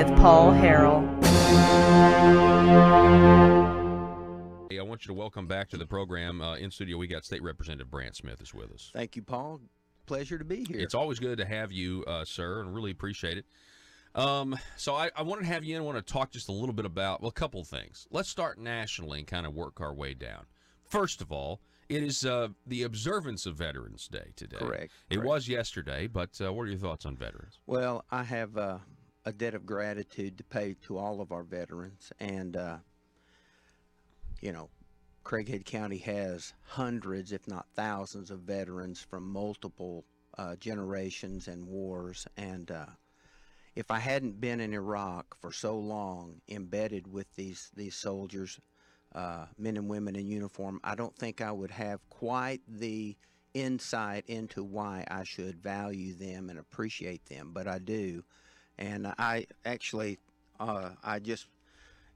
with Paul Harrell. Hey, I want you to welcome back to the program. In studio, we got State Representative Brandt Smith is with us. Thank you, Paul. Pleasure to be here. It's always good to have you, sir, and really appreciate it. So I want to have you in. I want to talk just a little bit about, well, a couple of things. Let's start nationally and kind of work our way down. First of all, it is the observance of Veterans Day today. Correct. It was yesterday, but what are your thoughts on veterans? Well, I have a debt of gratitude to pay to all of our veterans. And, Craighead County has hundreds, if not thousands, of veterans from multiple generations and wars. And if I hadn't been in Iraq for so long, embedded with these soldiers, men and women in uniform, I don't think I would have quite the insight into why I should value them and appreciate them, but I do. And I actually,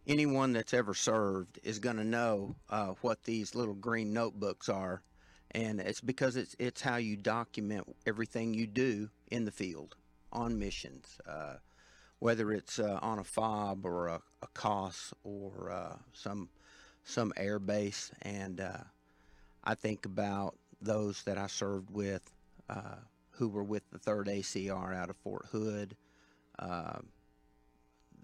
anyone that's ever served is going to know what these little green notebooks are, and it's because it's how you document everything you do in the field on missions, whether it's on a FOB or a COS or some air base. And I think about those that I served with who were with the 3rd ACR out of Fort Hood,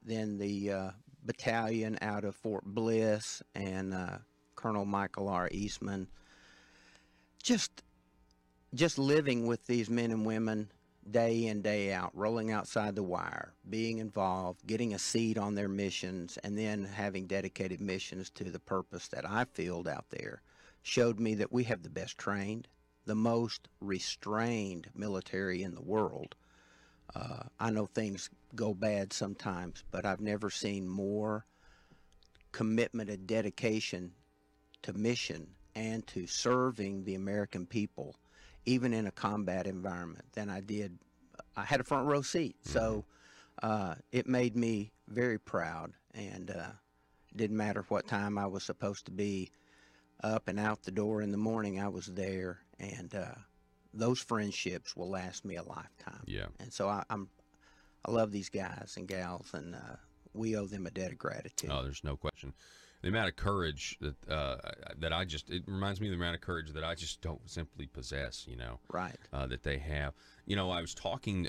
then the battalion out of Fort Bliss, and Colonel Michael R. Eastman. Just living with these men and women day in, day out, rolling outside the wire, being involved, getting a seat on their missions, and then having dedicated missions to the purpose that I filled out there, showed me that we have the best trained, the most restrained military in the world. I know things go bad sometimes, but I've never seen more commitment and dedication to mission and to serving the American people, even in a combat environment, than I did. I had a front row seat, so it made me very proud, and it didn't matter what time I was supposed to be up and out the door in the morning, I was there, and those friendships will last me a lifetime. Yeah. And so I love these guys and gals, and we owe them a debt of gratitude. Oh, there's no question. The amount of courage that it reminds me of the amount of courage that I just don't simply possess, Right. That they have. I was talking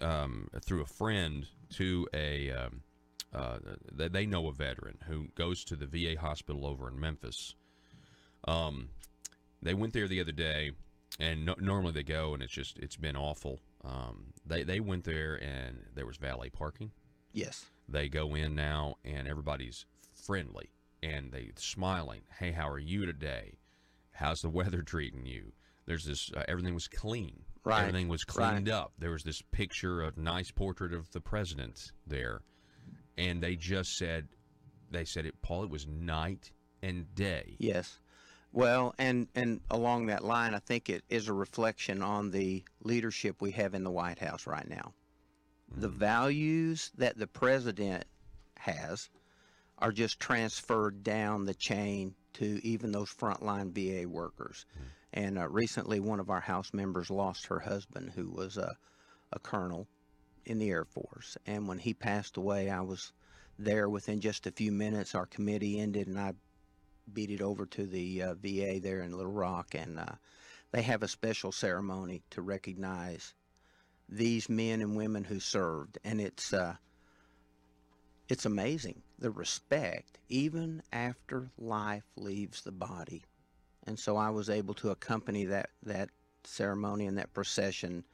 through a friend to they know a veteran who goes to the VA hospital over in Memphis. They went there the other day, and normally they go, and it's been awful. They went there, and there was valet parking. Yes. They go in now, and everybody's friendly, and they smiling. Hey, how are you today? How's the weather treating you? There's this, everything was clean. Right. Everything was cleaned up. There was this picture, a nice portrait of the president there. And they said it, Paul, it was night and day. Yes. Well, and along that line, I think it is a reflection on the leadership we have in the White House right now. The values that the president has are just transferred down the chain to even those frontline VA workers. And recently, one of our House members lost her husband, who was a colonel in the Air Force. And when he passed away, I was there within just a few minutes. Our committee ended, and I beat it over to the VA there in Little Rock, and they have a special ceremony to recognize these men and women who served. And it's amazing, the respect, even after life leaves the body. And so I was able to accompany that ceremony and that procession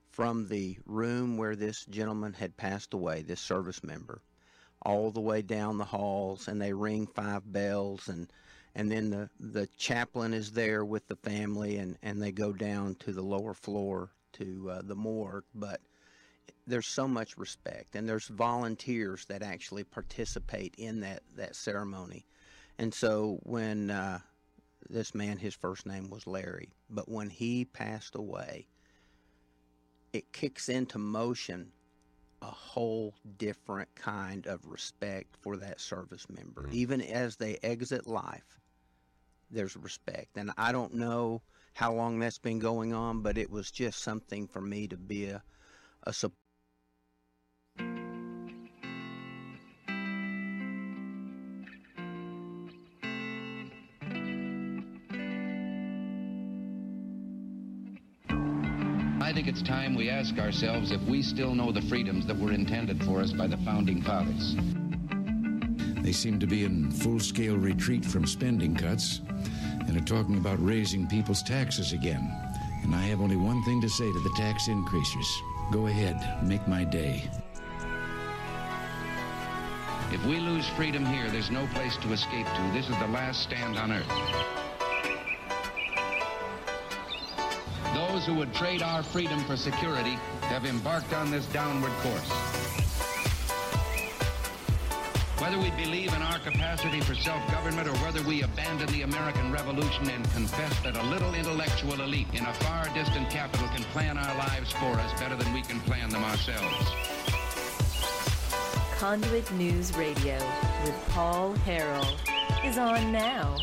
from the room where this gentleman had passed away, this service member, all the way down the halls, and they ring 5 bells, and then the chaplain is there with the family, and they go down to the lower floor to the morgue. But there's so much respect, and there's volunteers that actually participate in that ceremony. And so when this man, his first name was Larry, but when he passed away, it kicks into motion a whole different kind of respect for that service member. Even as they exit life, there's respect. And I don't know how long that's been going on, but it was just something for me to be a support. I think it's time we ask ourselves if we still know the freedoms that were intended for us by the Founding Fathers. They seem to be in full-scale retreat from spending cuts and are talking about raising people's taxes again. And I have only one thing to say to the tax increasers. Go ahead, make my day. If we lose freedom here, there's no place to escape to. This is the last stand on earth. Those who would trade our freedom for security have embarked on this downward course. Whether we believe in our capacity for self-government or whether we abandon the American Revolution and confess that a little intellectual elite in a far distant capital can plan our lives for us better than we can plan them ourselves. Conduit News Radio with Paul Harrell is on now.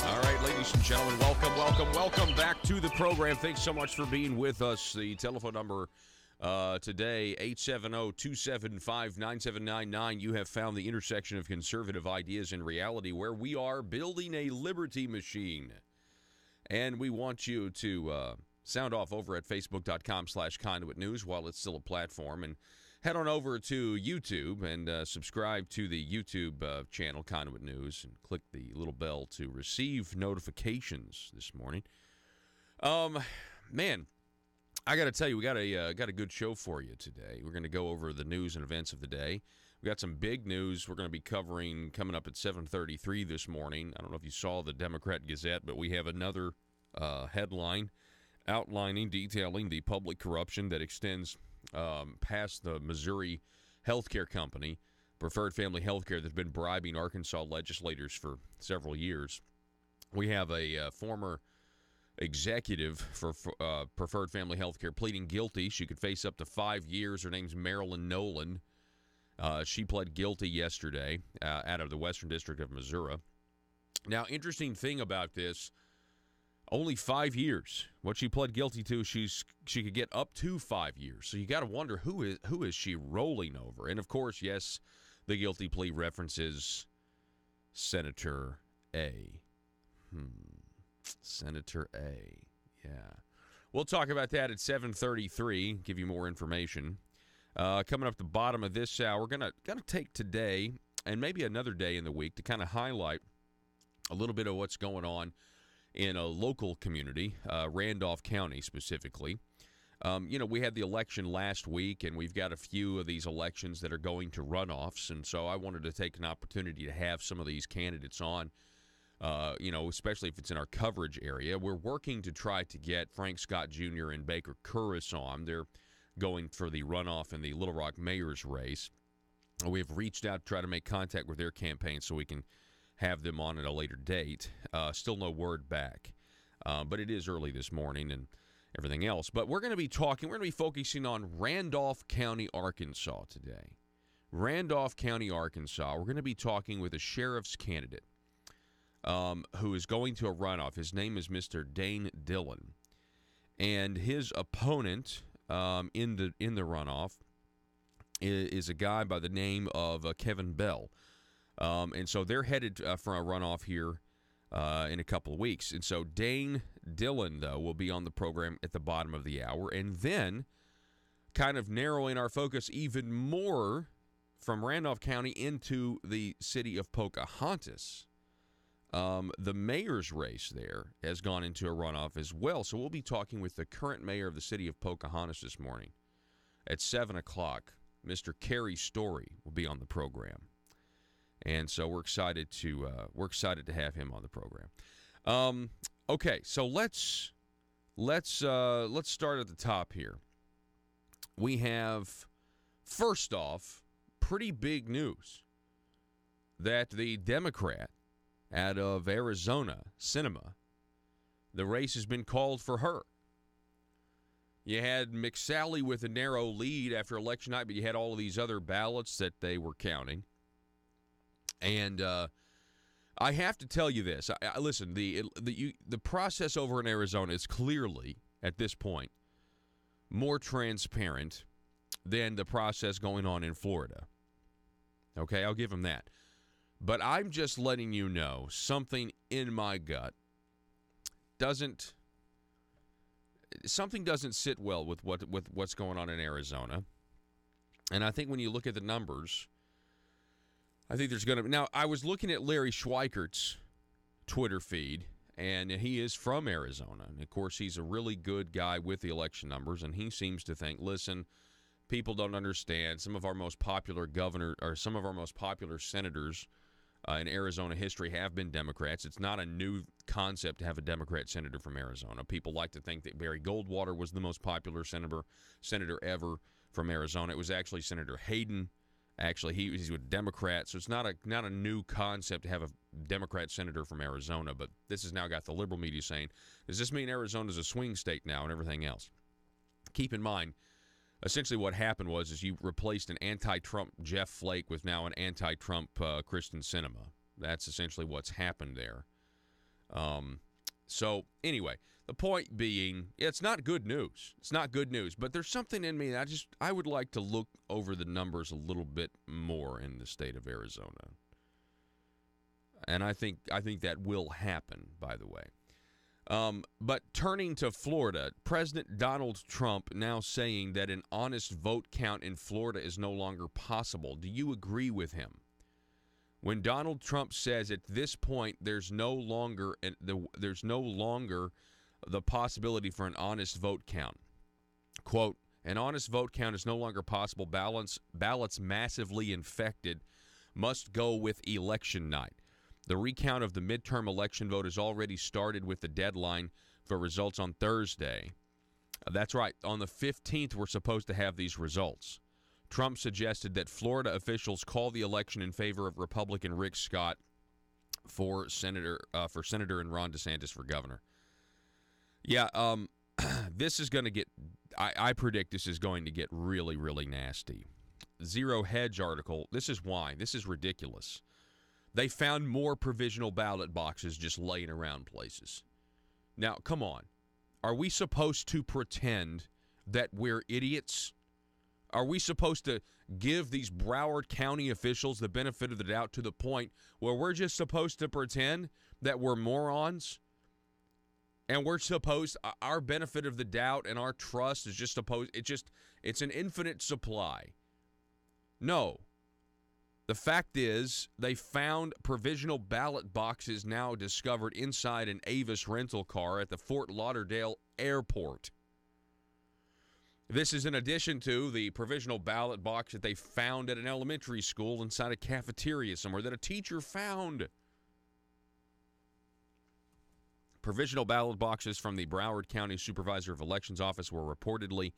All right, ladies and gentlemen, welcome back to the program. Thanks so much for being with us. The telephone number today, 870-275-9799. You have found the intersection of conservative ideas and reality, where we are building a liberty machine. And we want you to sound off over at facebook.com/Conduit News while it's still a platform, and head on over to YouTube and subscribe to the YouTube channel, Conduit News, and click the little bell to receive notifications this morning. Man, I got to tell you, we got a good show for you today. We're going to go over the news and events of the day. We got some big news we're going to be covering coming up at 7:33 this morning. I don't know if you saw the Democrat Gazette, but we have another headline detailing the public corruption that extends past the Missouri healthcare company, Preferred Family Healthcare, that's been bribing Arkansas legislators for several years. We have a former executive for Preferred Family Healthcare pleading guilty. She could face up to 5 years. Her name's Marilyn Nolan. She pled guilty yesterday out of the Western District of Missouri. Now, interesting thing about this, only 5 years. What she pled guilty to, she could get up to 5 years. So you got to wonder, who is she rolling over? And of course, yes, the guilty plea references Senator A. Senator A. Yeah. We'll talk about that at 7:33. Give you more information. Coming up the bottom of this hour, we're gonna take today and maybe another day in the week to kind of highlight a little bit of what's going on in a local community, Randolph County specifically. We had the election last week, and we've got a few of these elections that are going to runoffs, and so I wanted to take an opportunity to have some of these candidates on, especially if it's in our coverage area. We're working to try to get Frank Scott Jr. and Baker Curris on. They're going for the runoff in the Little Rock mayor's race. We've reached out to try to make contact with their campaign so we can have them on at a later date. Still no word back. But it is early this morning and everything else. But we're going to be focusing on Randolph County, Arkansas today. Randolph County, Arkansas. We're going to be talking with a sheriff's candidate who is going to a runoff. His name is Mr. Dane Dillon. And his opponent in the runoff is a guy by the name of Kevin Bell. And so they're headed for a runoff here in a couple of weeks. And so Dane Dillon, though, will be on the program at the bottom of the hour. And then kind of narrowing our focus even more from Randolph County into the city of Pocahontas. The mayor's race there has gone into a runoff as well. So we'll be talking with the current mayor of the city of Pocahontas this morning at 7 o'clock. Mr. Kerry Story will be on the program. And so we're excited to have him on the program. Okay, so let's start at the top here. We have, first off, pretty big news that the Democrat out of Arizona, Sinema, the race has been called for her. You had McSally with a narrow lead after election night, but you had all of these other ballots that they were counting. And I have to tell you this. Listen, the process over in Arizona is clearly, at this point, more transparent than the process going on in Florida. Okay, I'll give them that. But I'm just letting you know something in my gut something doesn't sit well with what's going on in Arizona. And I think when you look at the numbers, I think there's going to – now, I was looking at Larry Schweikert's Twitter feed, and he is from Arizona. And, of course, he's a really good guy with the election numbers, and he seems to think, listen, people don't understand. Some of our most popular senators in Arizona history have been Democrats. It's not a new concept to have a Democrat senator from Arizona. People like to think that Barry Goldwater was the most popular senator ever from Arizona. It was actually Senator Hayden. Actually, he's a Democrat, so it's not a new concept to have a Democrat senator from Arizona. But this has now got the liberal media saying, does this mean Arizona's a swing state now and everything else? Keep in mind, essentially what happened was you replaced an anti-Trump Jeff Flake with now an anti-Trump Kristen Sinema. That's essentially what's happened there. So anyway, the point being, it's not good news. It's not good news. But there's something in me that I would like to look over the numbers a little bit more in the state of Arizona. And I think that will happen, by the way. But turning to Florida, President Donald Trump now saying that an honest vote count in Florida is no longer possible. Do you agree with him? When Donald Trump says at this point there's no longer the possibility for an honest vote count. Quote, an honest vote count is no longer possible. Ballots massively infected must go with election night. The recount of the midterm election vote has already started with the deadline for results on Thursday. That's right. On the 15th, we're supposed to have these results. Trump suggested that Florida officials call the election in favor of Republican Rick Scott for senator and Ron DeSantis for governor. Yeah, this is going to get – I predict this is going to get really, really nasty. Zero Hedge article, this is why. This is ridiculous. They found more provisional ballot boxes just laying around places. Now, come on. Are we supposed to pretend that we're idiots? Are we supposed to give these Broward County officials the benefit of the doubt to the point where we're just supposed to pretend that we're morons? And we're supposed, our benefit of the doubt and our trust is just supposed, it's an infinite supply. No. The fact is, they found provisional ballot boxes now discovered inside an Avis rental car at the Fort Lauderdale airport. This is in addition to the provisional ballot box that they found at an elementary school inside a cafeteria somewhere that a teacher found. Provisional ballot boxes from the Broward County Supervisor of Elections office were reportedly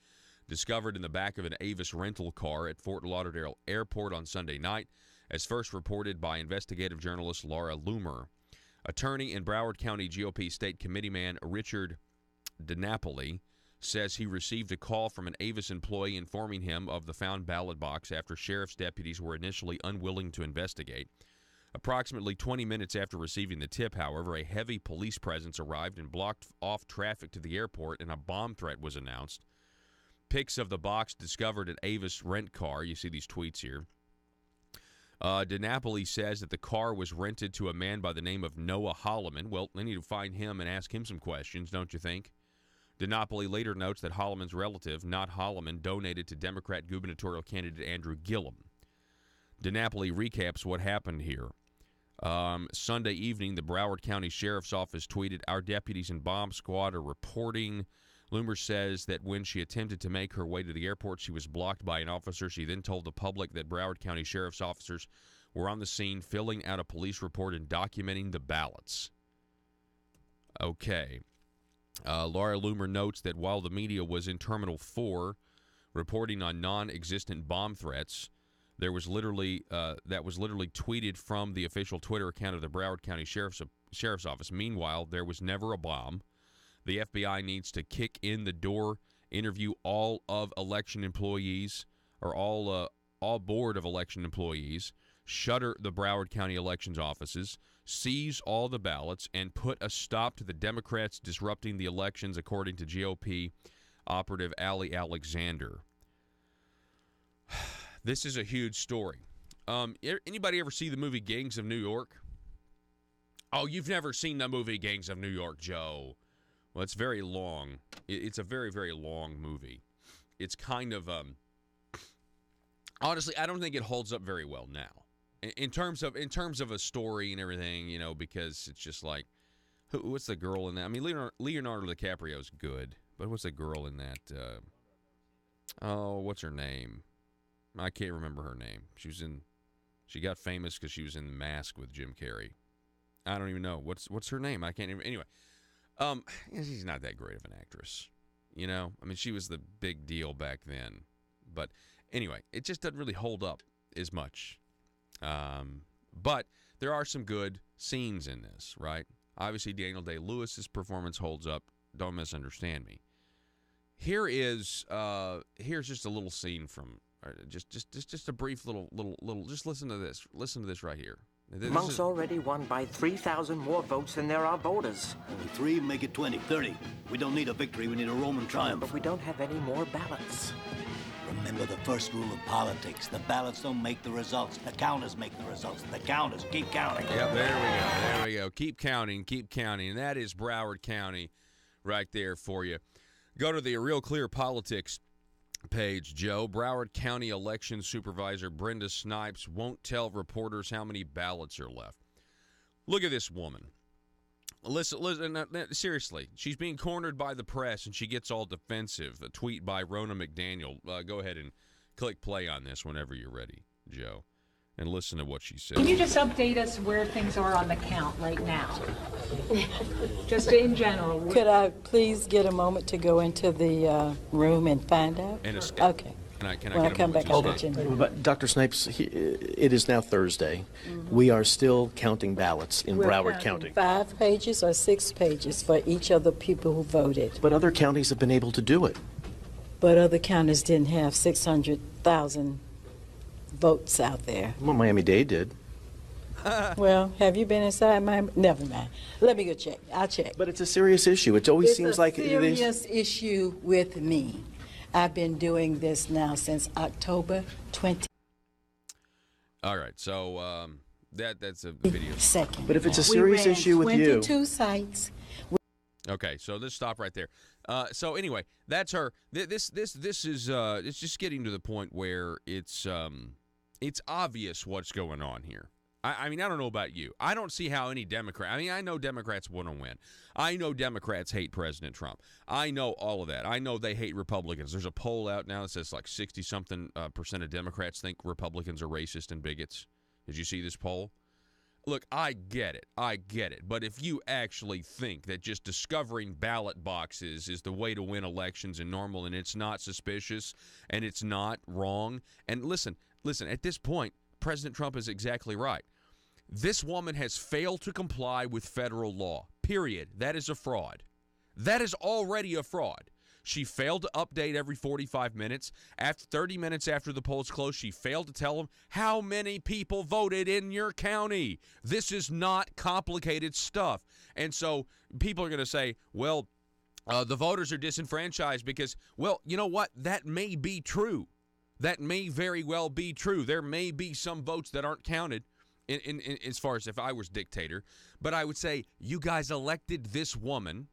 discovered in the back of an Avis rental car at Fort Lauderdale Airport on Sunday night, as first reported by investigative journalist Laura Loomer. Attorney and Broward County GOP State Committeeman Richard DiNapoli says he received a call from an Avis employee informing him of the found ballot box after sheriff's deputies were initially unwilling to investigate. Approximately 20 minutes after receiving the tip, however, a heavy police presence arrived and blocked off traffic to the airport, and a bomb threat was announced. Pics of the box discovered at Avis rent car. You see these tweets here. DiNapoli says that the car was rented to a man by the name of Noah Holloman. Well, they need to find him and ask him some questions, don't you think? DiNapoli later notes that Holloman's relative, not Holloman, donated to Democrat gubernatorial candidate Andrew Gillum. DiNapoli recaps what happened here. Sunday evening, the Broward County Sheriff's Office tweeted, "Our deputies and bomb squad are reporting." Loomer says that when she attempted to make her way to the airport, she was blocked by an officer. She then told the public that Broward County Sheriff's officers were on the scene filling out a police report and documenting the ballots. Okay. Laura Loomer notes that while the media was in Terminal 4 reporting on non-existent bomb threats, that was literally tweeted from the official Twitter account of the Broward County Sheriff's Office. Meanwhile, there was never a bomb. The FBI needs to kick in the door, interview all of election employees, or all board of election employees, shutter the Broward County elections offices, seize all the ballots, and put a stop to the Democrats disrupting the elections, according to GOP operative Allie Alexander. This is a huge story. Anybody ever see the movie Gangs of New York? Oh, you've never seen the movie Gangs of New York, Joe. Well, it's very long. It's a very, very long movie. It's kind of honestly, I don't think it holds up very well now in terms of a story and everything. You know, because it's just like, what's the girl in that? I mean, Leonardo DiCaprio's good, but what's the girl in that? What's her name? I can't remember her name. She got famous because she was in The Mask with Jim Carrey. I don't even know what's her name. I can't even. Anyway, she's not that great of an actress. You know, I mean, she was the big deal back then. But anyway, it just doesn't really hold up as much. But there are some good scenes in this, right? Obviously, Daniel Day-Lewis's performance holds up. Don't misunderstand me. Here's just a little scene from just a brief little. Just listen to this. Listen to this right here. Monk's already won by 3,000 more votes than there are voters. Only 3, make it 20, 30. We don't need a victory, we need a Roman triumph. But we don't have any more ballots. Remember the first rule of politics. The ballots don't make the results. The counters make the results. The counters keep counting. Yep, there we go. Keep counting. And that is Broward County right there for you. Go to the Real Clear Politics page, Joe. Broward County Election Supervisor Brenda Snipes won't tell reporters how many ballots are left. Look at this woman. Listen, seriously, she's being cornered by the press, and she gets all defensive. A tweet by Rona McDaniel. Go ahead and click play on this whenever you're ready, Joe, and listen to what she said. Can you just update us where things are on the count right now? Just in general. Could I please get a moment to go into the room and find out? Okay. Can when I come back, I'll let you know. But Dr. Snipes, it is now Thursday. Mm-hmm. We are still counting ballots in Broward County. 5 pages or 6 pages for each of the people who voted. But other counties have been able to do it. But other counties didn't have 600,000 votes out there. Well, Miami-Dade did. Well, have you been inside Miami? Never mind. Let me go check. I'll check. But it's a serious issue. It always seems like it is. It's a serious issue with me. I've been doing this now since October 20. All right, so that's a video. Second. But if it's a serious issue with you. 22 sites. Okay, so let's stop right there. So anyway, that's her. This is it's just getting to the point where it's obvious what's going on here. I mean, I don't know about you. I don't see how any Democrat. I mean, I know Democrats want to win. I know Democrats hate President Trump. I know all of that. I know they hate Republicans. There's a poll out now that says like 60-something percent of Democrats think Republicans are racist and bigots. Did you see this poll? Look, I get it. But if you actually think that just discovering ballot boxes is the way to win elections and normal, and it's not suspicious and it's not wrong, and listen, at this point, President Trump is exactly right. This woman has failed to comply with federal law, period. That is a fraud. That is already a fraud. She failed to update every 45 minutes. After 30 minutes after the polls closed, she failed to tell them how many people voted in your county. This is not complicated stuff. And so people are going to say, well, the voters are disenfranchised because, well, you know what? That may be true. That may very well be true. There may be some votes that aren't counted in as far as if I was dictator. But I would say you guys elected this woman.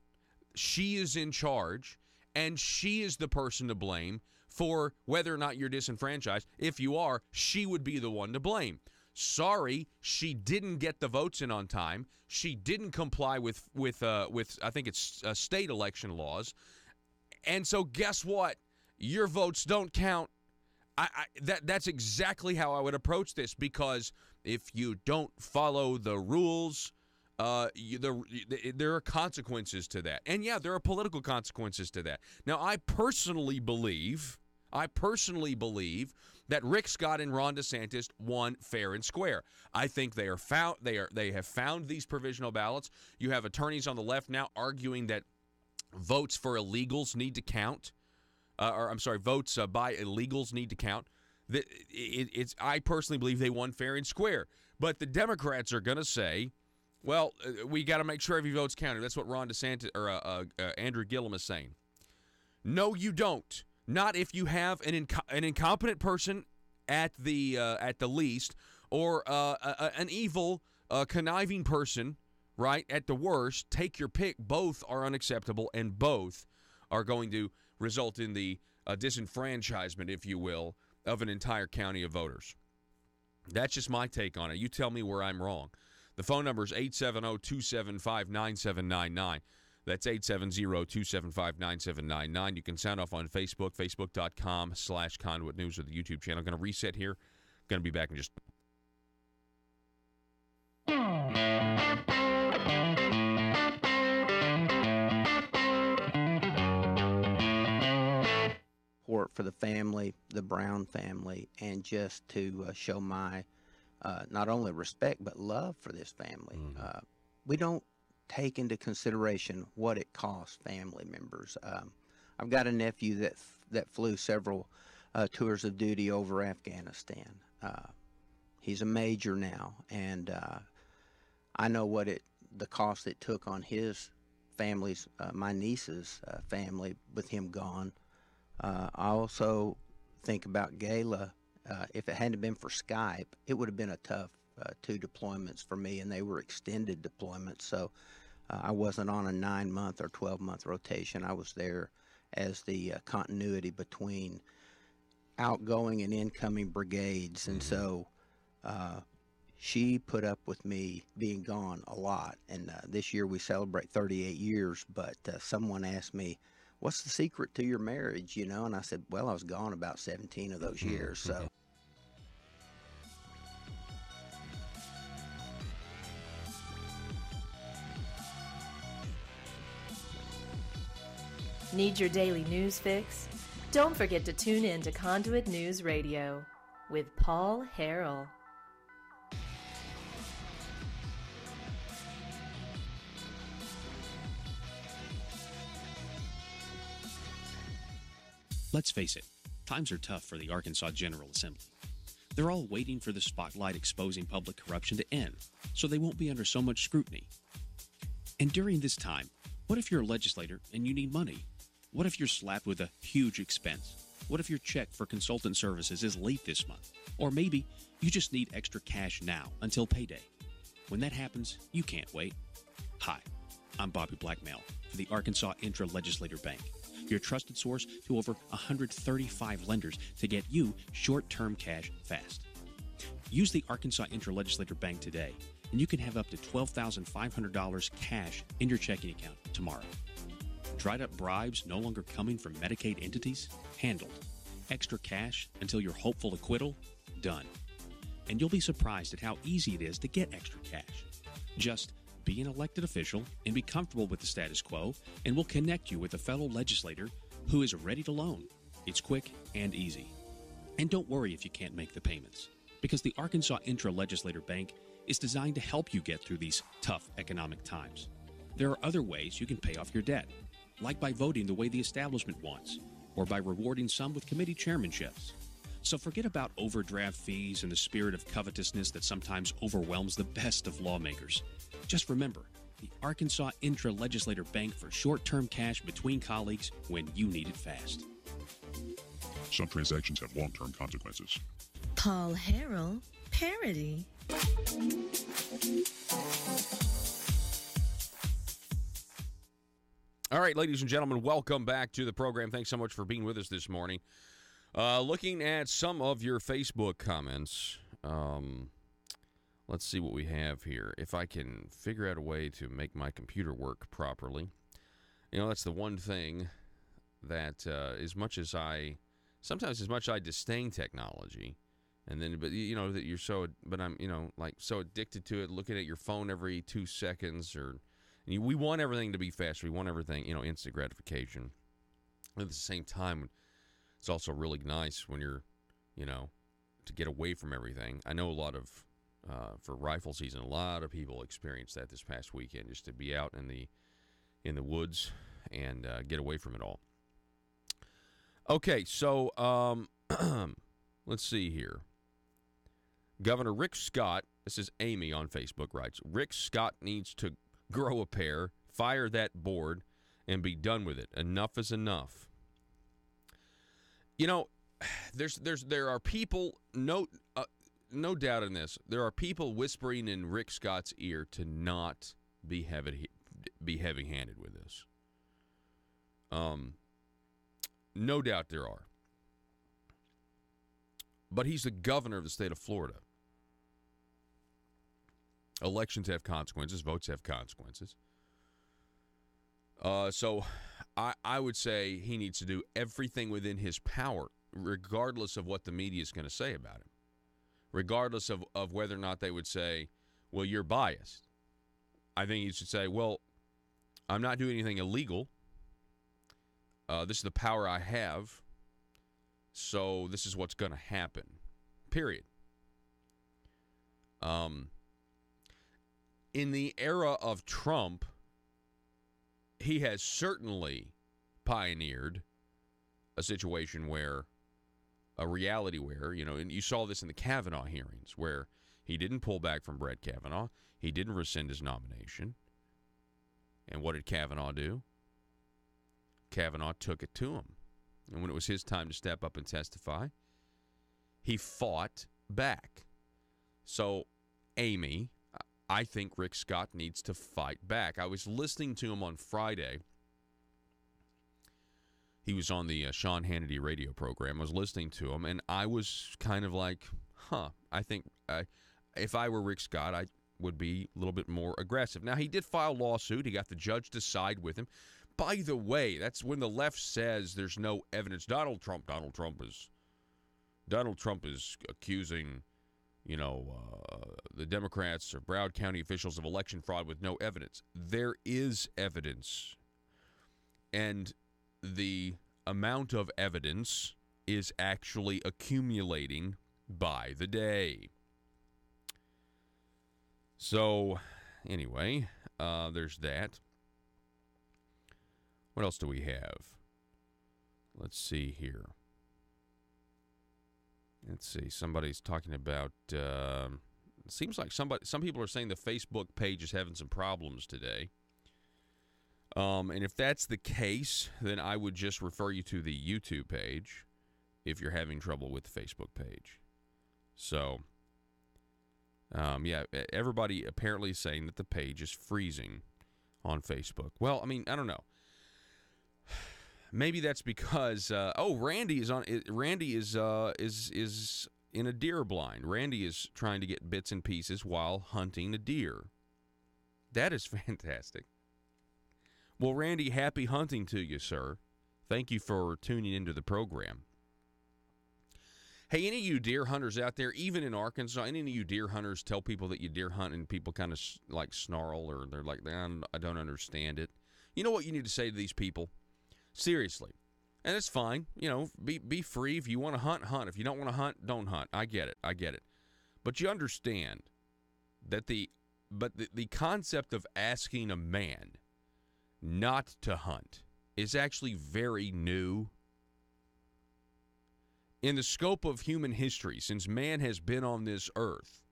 She is in charge, and she is the person to blame for whether or not you're disenfranchised. If you are, she would be the one to blame. Sorry, she didn't get the votes in on time. She didn't comply with I think it's state election laws. And so guess what? Your votes don't count. That's exactly how I would approach this, because if you don't follow the rules, there are consequences to that. And yeah, there are political consequences to that. Now, I personally believe that Rick Scott and Ron DeSantis won fair and square. I think they have found these provisional ballots. You have attorneys on the left now arguing that votes for illegals need to count. Votes by illegals need to count. I personally believe they won fair and square. But the Democrats are going to say, well, we got to make sure every vote's counted. That's what Ron DeSantis or Andrew Gillum is saying. No, you don't. Not if you have an incompetent person at the least, or an evil, conniving person right? At the worst, take your pick. Both are unacceptable, and both are going to result in the disenfranchisement, if you will, of an entire county of voters. That's just my take on it. You tell me where I'm wrong. The phone number is 870-275-9799. That's 870-275-9799. You can sound off on Facebook, facebook.com/Conduit News, or the YouTube channel. Going to reset here. Going to be back in just... Support for the family, the Brown family, and just to show my not only respect but love for this family. We don't take into consideration what it costs family members. I've got a nephew that flew several tours of duty over Afghanistan. He's a major now, and I know what the cost it took on his family's, my niece's family, with him gone. I also think about Gayla. If it hadn't been for Skype, it would have been a tough 2 deployments for me, and they were extended deployments. So I wasn't on a 9-month or 12-month rotation. I was there as the continuity between outgoing and incoming brigades, and so she put up with me being gone a lot. And this year we celebrate 38 years, but someone asked me, what's the secret to your marriage, you know? And I said, well, I was gone about 17 of those years, so. Need your daily news fix? Don't forget to tune in to Conduit News Radio with Paul Harrell. Let's face it, times are tough for the Arkansas General Assembly. They're all waiting for the spotlight exposing public corruption to end, so they won't be under so much scrutiny. And during this time, what if you're a legislator and you need money? What if you're slapped with a huge expense? What if your check for consultant services is late this month? Or maybe you just need extra cash now until payday. When that happens, you can't wait. Hi, I'm Bobby Blackmail for the Arkansas InterLegislator Bank, your trusted source to over 135 lenders to get you short-term cash fast. Use the Arkansas InterLegislator Bank today, and you can have up to $12,500 cash in your checking account tomorrow. Dried-up bribes no longer coming from Medicaid entities? Handled. Extra cash until your hopeful acquittal? Done. And you'll be surprised at how easy it is to get extra cash. Just be an elected official and be comfortable with the status quo, and we'll connect you with a fellow legislator who is ready to loan. It's quick and easy. And don't worry if you can't make the payments, because the Arkansas InterLegislator Bank is designed to help you get through these tough economic times. There are other ways you can pay off your debt, like by voting the way the establishment wants, or by rewarding some with committee chairmanships. So forget about overdraft fees and the spirit of covetousness that sometimes overwhelms the best of lawmakers. Just remember, the Arkansas InterLegislator Bank for short-term cash between colleagues when you need it fast. Some transactions have long-term consequences. Paul Harrell, parody. All right, ladies and gentlemen, welcome back to the program. Thanks so much for being with us this morning. Looking at some of your Facebook comments, let's see what we have here. If I can figure out a way to make my computer work properly. You know, that's the one thing that as much as I disdain technology, and then, but you know, that you're so, but I'm, you know, like so addicted to it, looking at your phone every 2 seconds, or we want everything to be fast. We want everything, you know, instant gratification. At the same time, it's also really nice when you're, you know, to get away from everything. I know a lot of, for rifle season, a lot of people experienced that this past weekend, just to be out in the woods and get away from it all. Okay, so let's see here. Governor Rick Scott, this is Amy on Facebook, writes, Rick Scott needs to grow a pair, fire that board, and be done with it. Enough is enough. You know, there are people, no doubt in this, there are people whispering in Rick Scott's ear to not be heavy-handed with this. No doubt there are. But he's the governor of the state of Florida. Elections have consequences. Votes have consequences. So I would say he needs to do everything within his power, regardless of what the media is going to say about him, regardless of whether or not they would say, well, you're biased. I think he should say, well, I'm not doing anything illegal. This is the power I have, so this is what's going to happen, period. In the era of Trump, he has certainly pioneered a situation where, a reality where, and you saw this in the Kavanaugh hearings, where he didn't pull back from Brett Kavanaugh. He didn't rescind his nomination. And what did Kavanaugh do? Kavanaugh took it to him. And when it was his time to step up and testify, he fought back. So, Amy, I think Rick Scott needs to fight back. I was listening to him on Friday. He was on the Sean Hannity radio program. I was listening to him, and I was kind of like, I think if I were Rick Scott, I would be a little bit more aggressive. Now, he did file a lawsuit. He got the judge to side with him. By the way, that's when the left says there's no evidence. Donald Trump is accusing, the Democrats or Broward County officials of election fraud with no evidence. There is evidence. And the amount of evidence is actually accumulating by the day. So, anyway, there's that. What else do we have? Let's see here. Let's see. Somebody's talking about. It seems like some people are saying the Facebook page is having some problems today. And if that's the case, then I would just refer you to the YouTube page if you're having trouble with the Facebook page. So, everybody apparently is saying that the page is freezing on Facebook. Well, I mean, I don't know. Maybe that's because Randy is on. Randy is in a deer blind. Randy is trying to get bits and pieces while hunting a deer. That is fantastic. Well, Randy, happy hunting to you, sir. Thank you for tuning into the program. Hey, any of you deer hunters out there, even in Arkansas, any of you deer hunters tell people that you deer hunt and people kind of like snarl or they're like, I don't understand it. You know what you need to say to these people? Seriously. And it's fine. Be free. If you want to hunt, hunt. If you don't want to hunt, don't hunt. I get it. But you understand that the concept of asking a man not to hunt is actually very new. In the scope of human history, since man has been on this earth,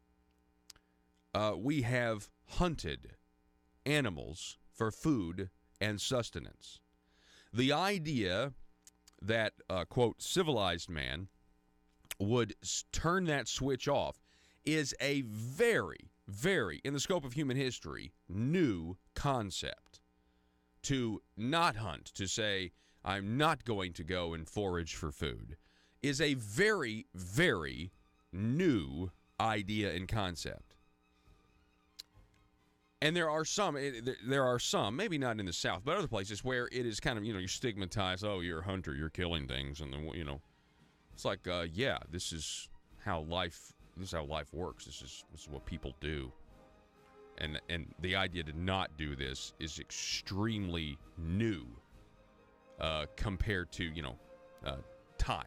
we have hunted animals for food and sustenance. The idea that, quote, civilized man would turn that switch off is a very, very, in the scope of human history, new concept. To not hunt, to say, I'm not going to go and forage for food, is a very, very new idea and concept. And there are some, maybe not in the South, but other places where it is kind of, you're stigmatized. Oh, you're a hunter, you're killing things, and then it's like, this is how life works. This is what people do, and the idea to not do this is extremely new, compared to time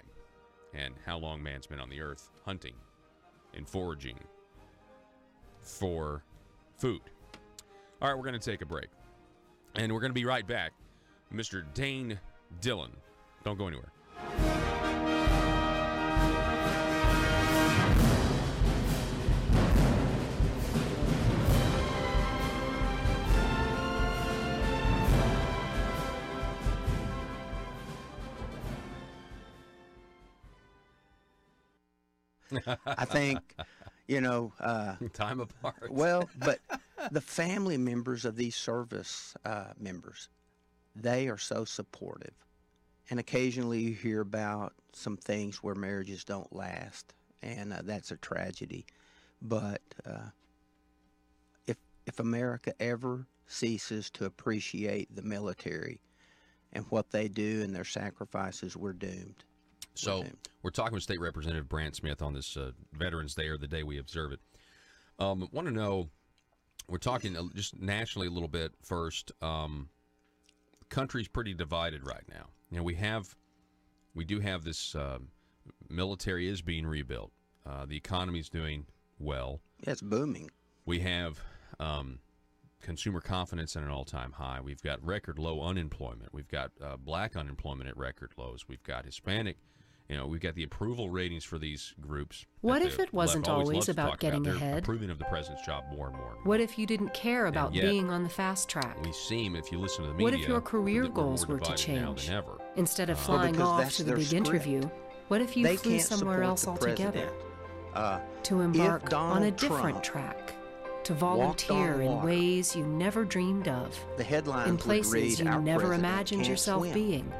and how long man's been on the earth hunting and foraging for food. All right, we're going to take a break. And we're going to be right back. Mr. Dane Dillon. Don't go anywhere. I think, time apart. Well, but the family members of these service members, they are so supportive. And occasionally you hear about some things where marriages don't last, and that's a tragedy. But if America ever ceases to appreciate the military and what they do and their sacrifices, we're doomed. So we're talking with State Representative Brandt Smith on this Veterans Day, or the day we observe it. Want to know, we're talking just nationally a little bit first. Country's pretty divided right now. You know, we do have this military is being rebuilt. The economy's doing well. Yeah, it's booming. We have consumer confidence at an all-time high. We've got record low unemployment. We've got black unemployment at record lows. We've got Hispanic. You know, we've got the approval ratings for these groups. What if it wasn't always about getting ahead? They're approving of the president's job more and more. And more. What if you didn't care about being on the fast track? We seem, if you listen to the media, what if your career goals were to change? Instead of flying off to the big interview, what if you flew somewhere else altogether? To embark on a different track, to volunteer in ways you never dreamed of, in places you never imagined yourself being.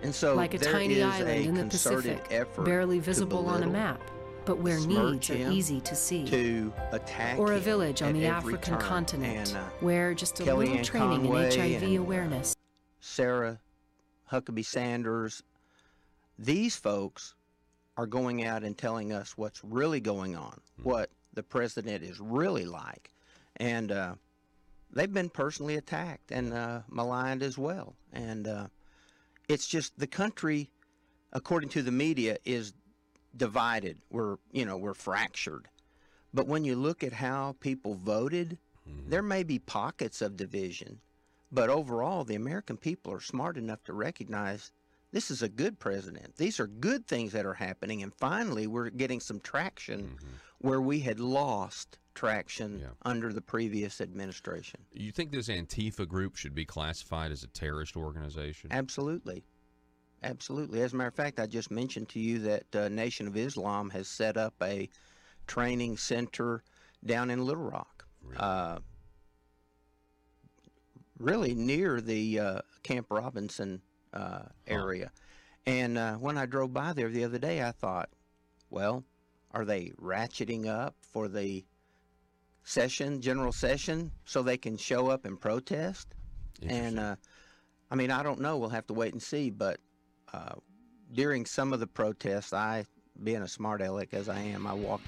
And so like a tiny island in the Pacific, barely visible on a map, but where needs are easy to see. To attack or a village on the African continent, where just a little training in HIV awareness. Sarah Huckabee Sanders, these folks are going out and telling us what's really going on, what the president is really like. And they've been personally attacked and maligned as well. And it's just the country, according to the media, is divided. We're fractured. But when you look at how people voted, there may be pockets of division. But overall, the American people are smart enough to recognize this is a good president. These are good things that are happening. And finally, we're getting some traction where we had lost traction under the previous administration. You think this Antifa group should be classified as a terrorist organization? Absolutely. Absolutely. As a matter of fact, I just mentioned to you that Nation of Islam has set up a training center down in Little Rock, really near the Camp Robinson area. And when I drove by there the other day, I thought, well, are they ratcheting up for the general session, so they can show up and protest? And I mean, I don't know. We'll have to wait and see. But during some of the protests, I, being a smart aleck as I am, I walked.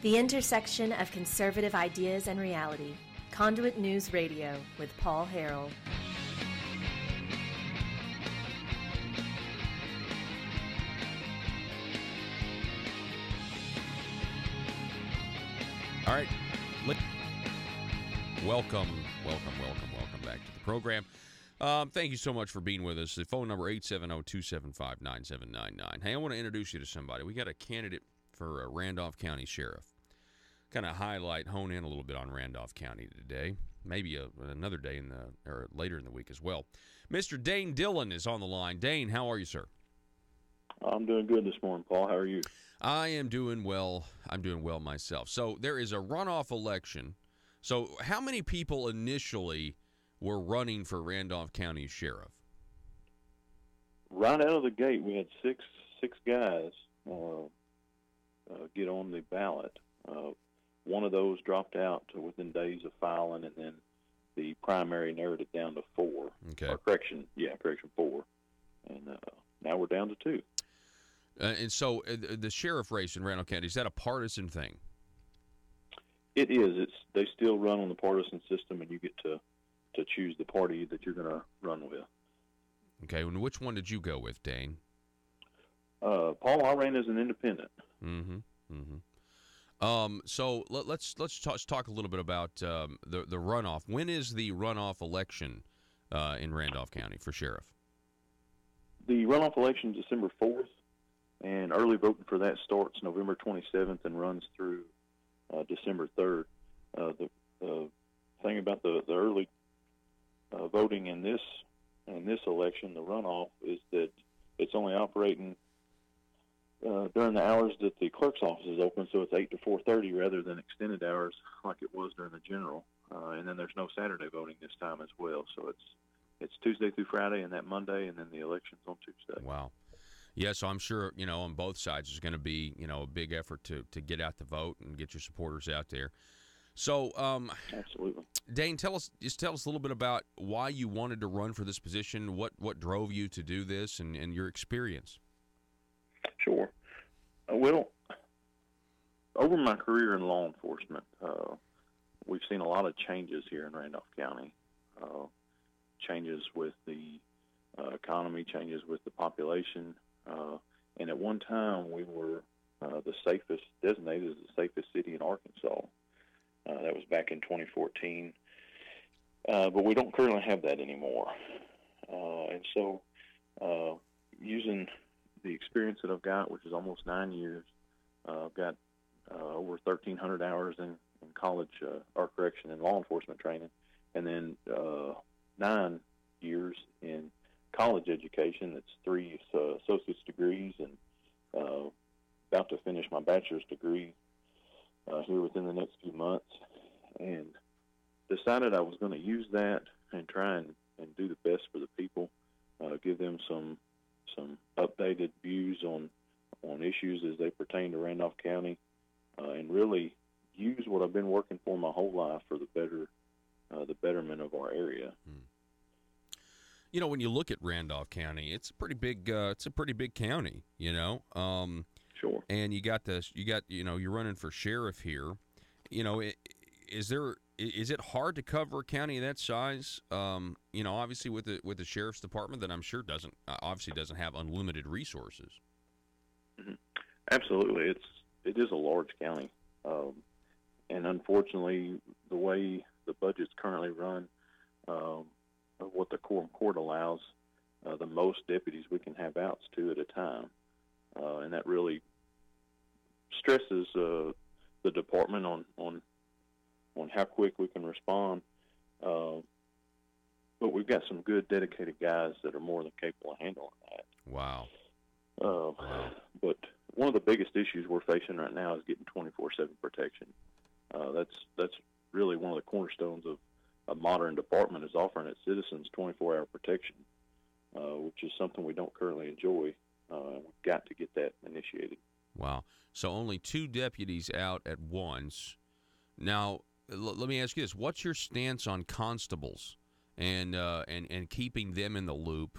The intersection of conservative ideas and reality. Conduit News Radio with Paul Harrell. All right, welcome back to the program. Thank you so much for being with us. The phone number 870-275-9799. Hey, I want to introduce you to somebody. We got a candidate for Randolph County Sheriff. Kind of hone in a little bit on Randolph County today. Maybe another day or later in the week as well. Mr. Dane Dillon is on the line. Dane, how are you, sir? I'm doing good this morning, Paul. How are you? I am doing well. I'm doing well myself. So there is a runoff election. So how many people initially were running for Randolph County Sheriff? Right out of the gate, we had six guys get on the ballot. One of those dropped out within days of filing, and then the primary narrowed it down to 4. Okay. Or correction 4. And now we're down to 2. And so the sheriff race in Randolph County, is that a partisan thing? It is. They still run on the partisan system, and you get to choose the party that you're going to run with. Okay. And which one did you go with, Dane? Paul, I ran as an independent. Mm-hmm. Mm-hmm. So let's talk a little bit about the runoff. When is the runoff election in Randolph County for sheriff? The runoff election is December 4th, and early voting for that starts November 27th and runs through December 3rd. The thing about the early voting in this election, the runoff, is that it's only operating during the hours that the clerk's office is open, so it's 8 to 4:30 rather than extended hours like it was during the general. And then there's no Saturday voting this time as well, so it's Tuesday through Friday and that Monday, and then the election's on Tuesday. Wow. Yeah, so I'm sure, on both sides there's going to be, a big effort to get out the vote and get your supporters out there. So, absolutely. Dane, tell us a little bit about why you wanted to run for this position, what drove you to do this, and your experience. Sure. Well, over my career in law enforcement, we've seen a lot of changes here in Randolph County. Changes with the economy, changes with the population, and at one time we were designated as the safest city in Arkansas. That was back in 2014, but we don't currently have that anymore. And so, using the experience that I've got, which is almost 9 years, I've got over 1,300 hours in college, in law enforcement training, and then 9 years in college education. That's 3 associate's degrees, and about to finish my bachelor's degree here within the next few months, and decided I was going to use that and try and do the best for the people, give them some updated views on issues as they pertain to Randolph County, and really use what I've been working for my whole life for the betterment of our area. When you look at Randolph County, it's a pretty big county. Sure. And you're running for sheriff here. Is it hard to cover a county of that size? Obviously with the sheriff's department that I'm sure doesn't have unlimited resources. Mm-hmm. Absolutely, it is a large county, and unfortunately, the way the budget's currently run, of what the court allows, the most deputies we can have out's 2 at a time, and that really stresses the department on how quick we can respond. But we've got some good, dedicated guys that are more than capable of handling that. Wow. But one of the biggest issues we're facing right now is getting 24/7 protection. That's really one of the cornerstones of a modern department, is offering its citizens 24-hour protection, which is something we don't currently enjoy. We've got to get that initiated. Wow. So only 2 deputies out at once. Now, let me ask you this. What's your stance on constables and keeping them in the loop,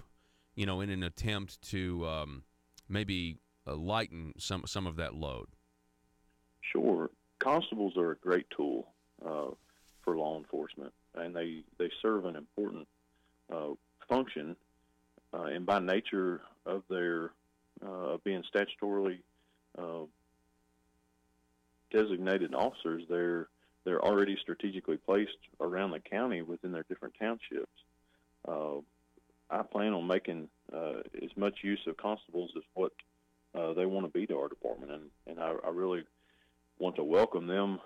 in an attempt to maybe lighten some of that load? Sure. Constables are a great tool for law enforcement, and they serve an important function, and by nature of their being statutorily designated officers, they're already strategically placed around the county within their different townships. I plan on making as much use of constables as what they want to be to our department, and I really want to welcome them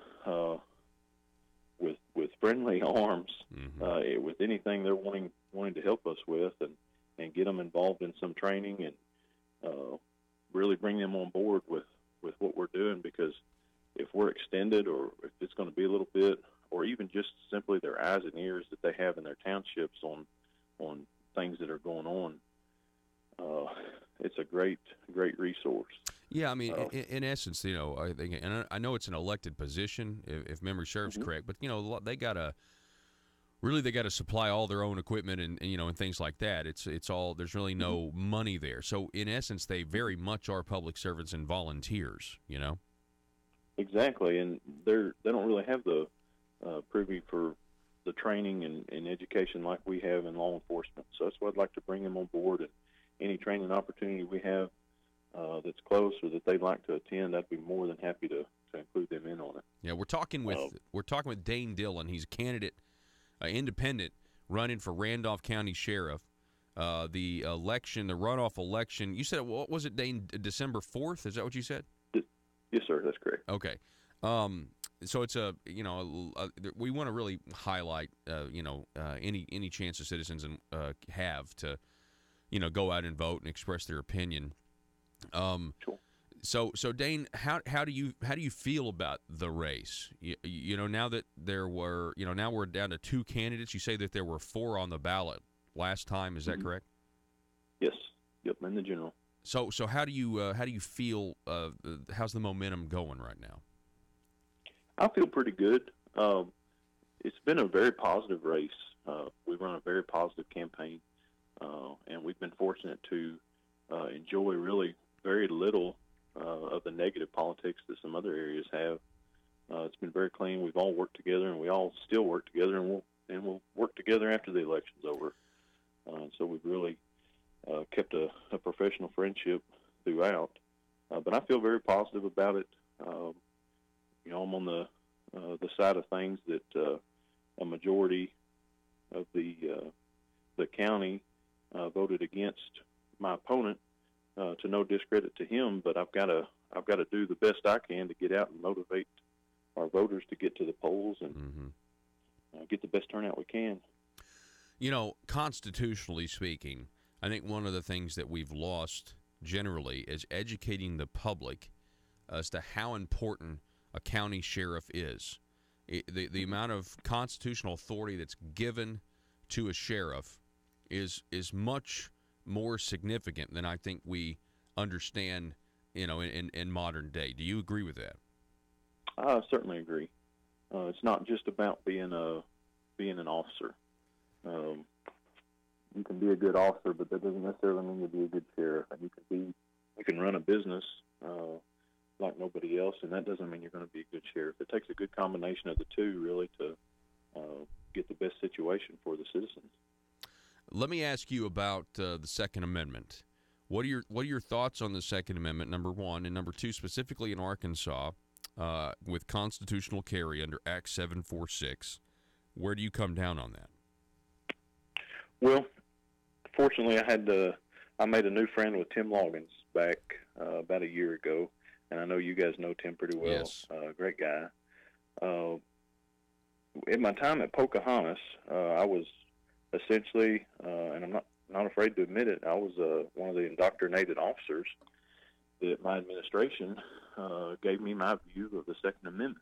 with friendly arms, with anything they're wanting to help us with, and get them involved in some training, and really bring them on board with what we're doing, because if we're extended, or if it's going to be a little bit, or even just simply their eyes and ears that they have in their townships on things that are going on, it's a great resource. Yeah, I mean, in essence, I think, and I know it's an elected position, if memory serves correct, but they gotta supply all their own equipment and things like that. It's all, there's really no money there. So in essence, they very much are public servants and volunteers. Exactly, and they don't really have the privy for the training and education like we have in law enforcement. So that's why I'd like to bring them on board, and any training opportunity we have that's close or that they'd like to attend, I'd be more than happy to include them in on it. Yeah, we're talking with Dane Dillon. He's a candidate, independent, running for Randolph County Sheriff. The runoff election. You said, what was it, Dane? December 4th? Is that what you said? Yes, sir. That's correct. Okay. So it's we want to really highlight any chance the citizens have go out and vote and express their opinion. Sure. So Dane, how do you feel about the race? Now that now we're down to 2 candidates. You say that there were 4 on the ballot last time. Is that correct? Yes. Yep. In the general. So how do you feel? How's the momentum going right now? I feel pretty good. It's been a very positive race. We've run a very positive campaign, and we've been fortunate to enjoy really very little of the negative politics that some other areas have. It's been very clean. We've all worked together, and we all still work together, and we'll work together after the election's over. So we've really kept a professional friendship throughout. But I feel very positive about it. I'm on the side of things that a majority of the county voted against my opponent. To no discredit to him, but I've got to do the best I can to get out and motivate our voters to get to the polls and get the best turnout we can. Constitutionally speaking, I think one of the things that we've lost generally is educating the public as to how important a county sheriff is. The amount of constitutional authority that's given to a sheriff is much more significant than I think we understand, in modern day. Do you agree with that? I certainly agree. It's not just about being an officer. You can be a good officer, but that doesn't necessarily mean you'll be a good sheriff. And you can run a business like nobody else, and that doesn't mean you're going to be a good sheriff. It takes a good combination of the two, really, to get the best situation for the citizens. Let me ask you about the Second Amendment. What are your thoughts on the Second Amendment, number one, and number two, specifically in Arkansas, with constitutional carry under Act 746? Where do you come down on that? Well, fortunately, I made a new friend with Tim Loggins back about a year ago, and I know you guys know Tim pretty well. Yes. Great guy. In my time at Pocahontas, I was essentially, and I'm not afraid to admit it, I was one of the indoctrinated officers that my administration gave me my view of the Second Amendment.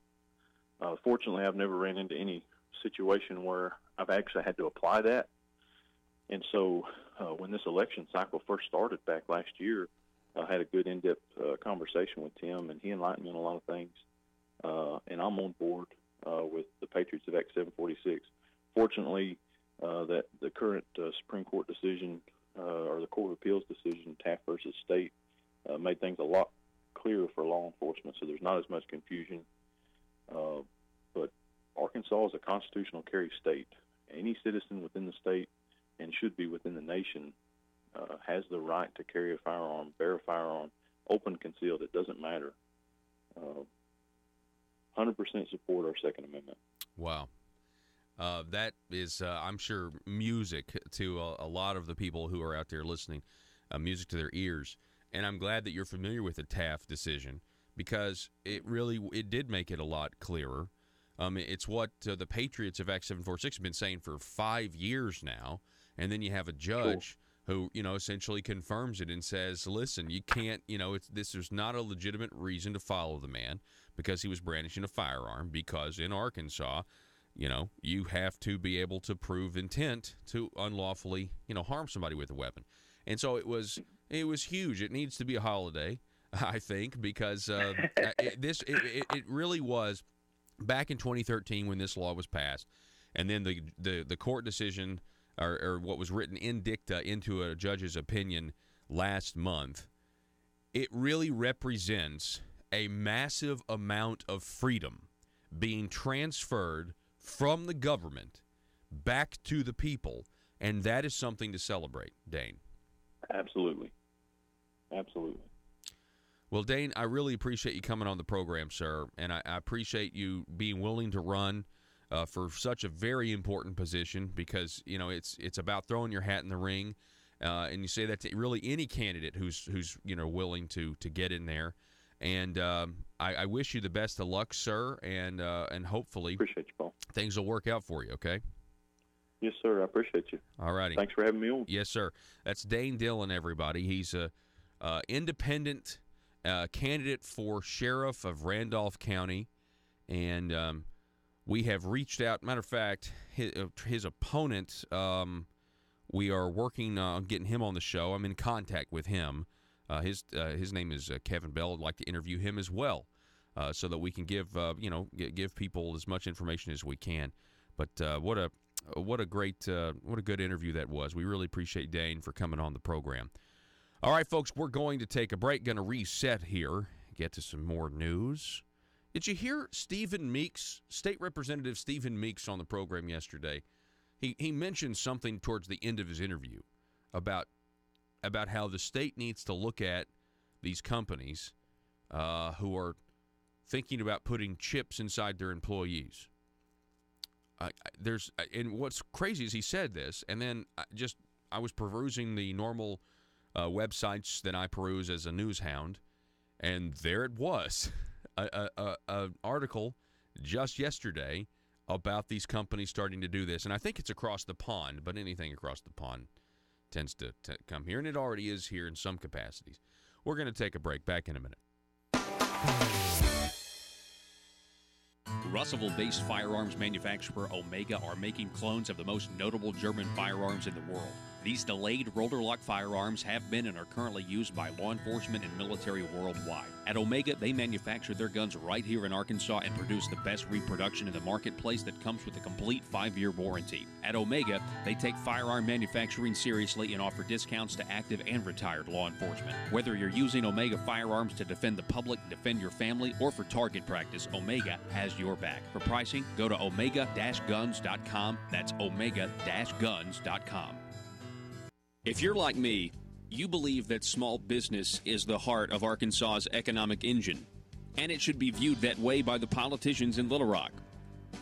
Fortunately, I've never ran into any situation where I've actually had to apply that. And so when this election cycle first started back last year, I had a good in-depth conversation with Tim, and he enlightened me on a lot of things. And I'm on board with the Patriots of Act 746. Fortunately, that the current Supreme Court decision or the Court of Appeals decision, Taft versus State, made things a lot clearer for law enforcement, so there's not as much confusion. But Arkansas is a constitutional carry state. Any citizen within the state, and should be within the nation, has the right to carry a firearm, bear a firearm, open, concealed, it doesn't matter. 100% support our Second Amendment. Wow. That is, I'm sure, music to a lot of the people who are out there listening, music to their ears. And I'm glad that you're familiar with the Taft decision, because it did make it a lot clearer. It's what the Patriots of Act 746 have been saying for 5 years now, and then you have a judge who, essentially confirms it and says, listen, you can't, there's not a legitimate reason to follow the man because he was brandishing a firearm, because in Arkansas, you have to be able to prove intent to unlawfully, harm somebody with a weapon. And so it was huge. It needs to be a holiday, I think, because it really was back in 2013 when this law was passed, and then the court decision or what was written in dicta into a judge's opinion last month. It really represents a massive amount of freedom being transferred from the government back to the people, and that is something to celebrate, Dane. Absolutely. Absolutely. Well, Dane, I really appreciate you coming on the program, sir, and I appreciate you being willing to run for such a very important position, because, it's about throwing your hat in the ring, and you say that to really any candidate who's willing to get in there. And I wish you the best of luck, sir, and hopefully appreciate you, Paul. Things will work out for you, okay? Yes, sir. I appreciate you. All righty. Thanks for having me on. Yes, sir. That's Dane Dillon, everybody. He's a independent candidate for sheriff of Randolph County, and we have reached out. Matter of fact, his opponent, we are working on getting him on the show. I'm in contact with him. His name is Kevin Bell. I'd like to interview him as well, so that we can give people as much information as we can. But what a good interview that was. We really appreciate Dane for coming on the program. All right, folks, we're going to take a break. Going to reset here. Get to some more news. Did you hear Stephen Meeks, State Representative Stephen Meeks, on the program yesterday? He mentioned something towards the end of his interview about how the state needs to look at these companies who are thinking about putting chips inside their employees. And what's crazy is he said this, and then I was perusing the normal websites that I peruse as a news hound, and there it was, an article just yesterday about these companies starting to do this. And I think it's across the pond, but anything across the pond tends to come here, and it already is here in some capacities. We're going to take a break. Back in a minute. Russellville-based firearms manufacturer Omega are making clones of the most notable German firearms in the world. These delayed rotor-lock firearms have been and are currently used by law enforcement and military worldwide. At Omega, they manufacture their guns right here in Arkansas and produce the best reproduction in the marketplace that comes with a complete 5-year warranty. At Omega, they take firearm manufacturing seriously and offer discounts to active and retired law enforcement. Whether you're using Omega firearms to defend the public, defend your family, or for target practice, Omega has your back. For pricing, go to omega-guns.com. That's omega-guns.com. If you're like me, you believe that small business is the heart of Arkansas's economic engine, and it should be viewed that way by the politicians in Little Rock.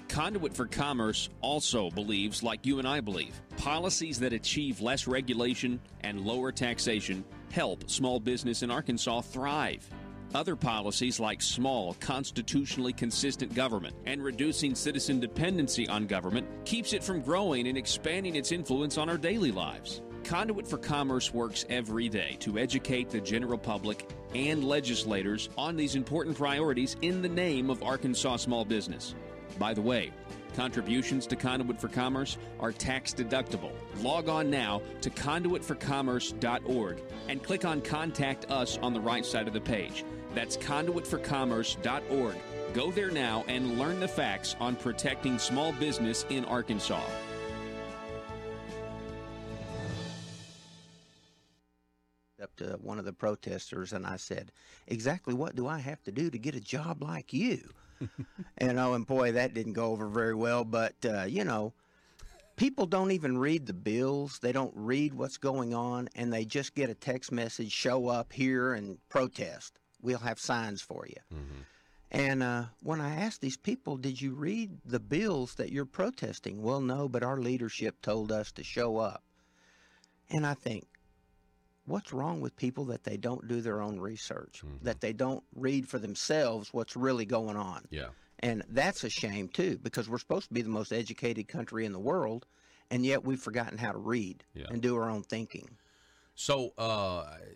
Conduit for Commerce also believes, like you and I believe, policies that achieve less regulation and lower taxation help small business in Arkansas thrive. Other policies like small, constitutionally consistent government and reducing citizen dependency on government keeps it from growing and expanding its influence on our daily lives. Conduit for Commerce works every day to educate the general public and legislators on these important priorities in the name of Arkansas small business. By the way, contributions to Conduit for Commerce are tax deductible. Log on now to conduitforcommerce.org and click on Contact Us on the right side of the page. That's conduitforcommerce.org. Go there now and learn the facts on protecting small business in Arkansas. Up to one of the protesters, and I said, exactly what do I have to do to get a job like you? And boy, that didn't go over very well. But people don't even read the bills. They don't read what's going on, and they just get a text message, show up here and protest. We'll have signs for you. Mm-hmm. And when I asked these people, did you read the bills that you're protesting? Well, no, but our leadership told us to show up. And I think, what's wrong with people that they don't do their own research, that they don't read for themselves what's really going on? Yeah. And that's a shame, too, because we're supposed to be the most educated country in the world, and yet we've forgotten how to read and do our own thinking. So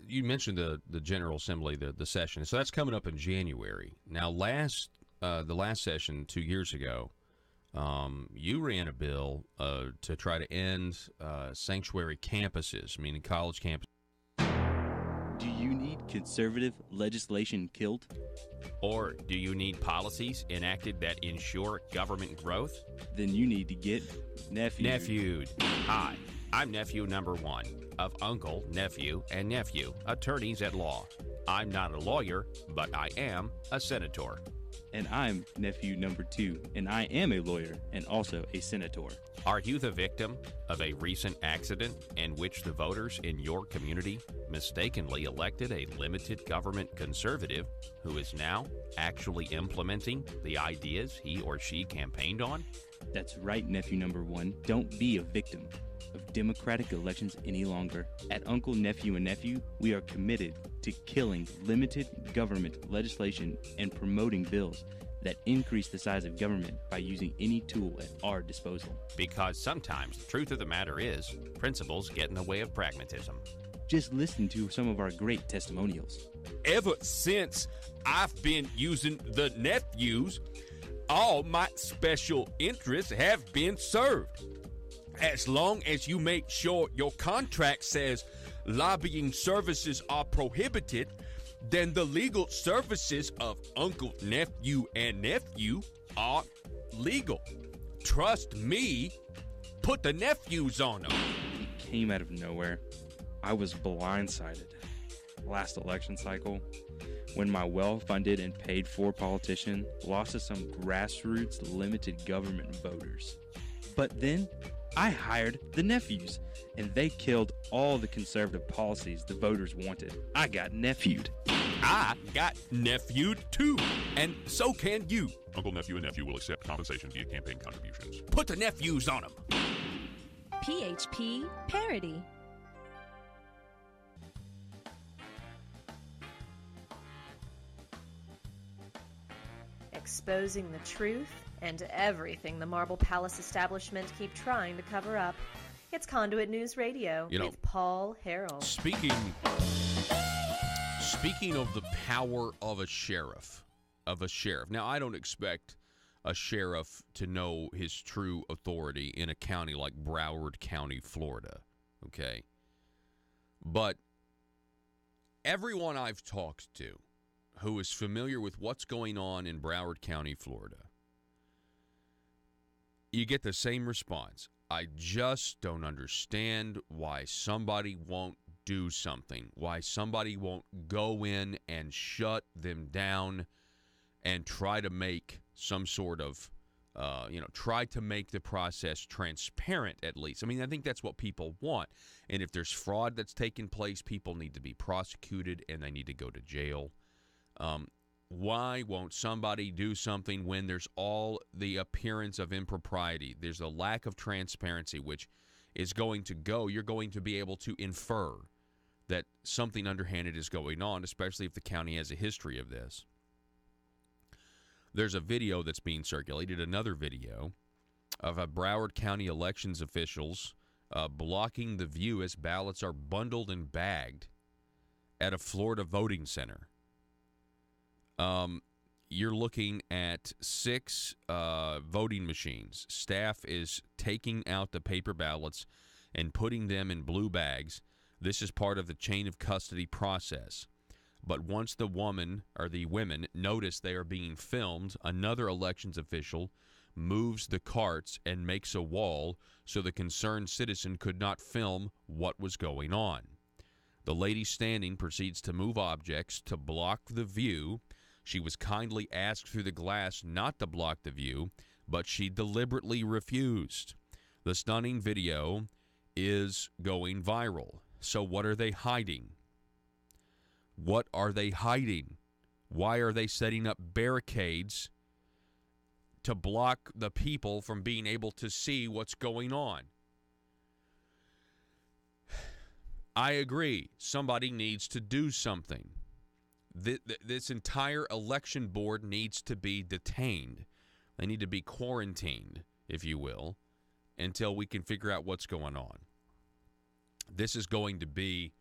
you mentioned the General Assembly, the session. So that's coming up in January. Now, the last session 2 years ago, you ran a bill to try to end sanctuary campuses, meaning college campuses. Do you need conservative legislation killed? Or do you need policies enacted that ensure government growth? Then you need to get Nephewed. Hi, I'm Nephew number 1 of Uncle, Nephew, and Nephew, attorneys at law. I'm not a lawyer, but I am a senator. And I'm Nephew number 2, and I am a lawyer and also a senator. Are you the victim of a recent accident in which the voters in your community mistakenly elected a limited government conservative who is now actually implementing the ideas he or she campaigned on? That's right, Nephew number 1. Don't be a victim of democratic elections any longer. At Uncle, Nephew, and Nephew, we are committed to killing limited government legislation and promoting bills that increase the size of government by using any tool at our disposal. Because sometimes the truth of the matter is, principles get in the way of pragmatism. Just listen to some of our great testimonials. Ever since I've been using the Nephews, all my special interests have been served. As long as you make sure your contract says lobbying services are prohibited, then the legal services of Uncle, Nephew, and Nephew are legal. Trust me, put the Nephews on them. It came out of nowhere. I was blindsided last election cycle when my well-funded and paid-for politician lost to some grassroots limited government voters. But then I hired the Nephews, and they killed all the conservative policies the voters wanted. I got Nephewed. I got Nephewed too, and so can you. Uncle, Nephew, and Nephew will accept compensation via campaign contributions. Put the Nephews on them. PHP Parody. Exposing the truth and everything the Marble Palace establishment keep trying to cover up. It's Conduit News Radio with Paul Harrell. Speaking of the power of a sheriff. Now, I don't expect a sheriff to know his true authority in a county like Broward County, Florida, okay? But everyone I've talked to who is familiar with what's going on in Broward County, Florida, you get the same response. I just don't understand why somebody won't do something, why somebody won't go in and shut them down and try to make some sort of, try to make the process transparent at least. I mean, I think that's what people want. And if there's fraud that's taken place, people need to be prosecuted and they need to go to jail. Why won't somebody do something when there's all the appearance of impropriety? There's a lack of transparency, which is going to go. You're going to be able to infer that something underhanded is going on, especially if the county has a history of this. There's a video that's being circulated, another video, of a Broward County elections officials blocking the view as ballots are bundled and bagged at a Florida voting center. You're looking at 6 voting machines. Staff is taking out the paper ballots and putting them in blue bags. This is part of the chain of custody process. But once the woman or the women notice they are being filmed, another elections official moves the carts and makes a wall so the concerned citizen could not film what was going on. The lady standing proceeds to move objects to block the view. She was kindly asked through the glass not to block the view, but she deliberately refused. The stunning video is going viral. So what are they hiding? What are they hiding? Why are they setting up barricades to block the people from being able to see what's going on? I agree. Somebody needs to do something. This entire election board needs to be detained. They need to be quarantined, if you will, until we can figure out what's going on. This is going to be,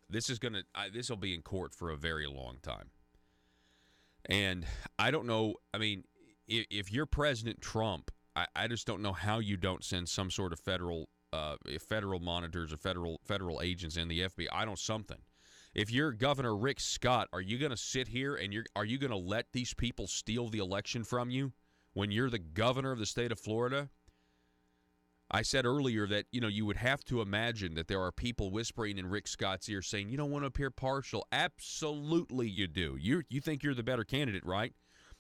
this will be in court for a very long time. And I don't know, I mean, if you're President Trump, I just don't know how you don't send some sort of federal monitors or federal agents in the FBI. I don't something. If you're Governor Rick Scott, are you going to sit here and are you going to let these people steal the election from you when you're the governor of the state of Florida? I said earlier that, you would have to imagine that there are people whispering in Rick Scott's ear saying, you don't want to appear partial. Absolutely you do. You think you're the better candidate, right?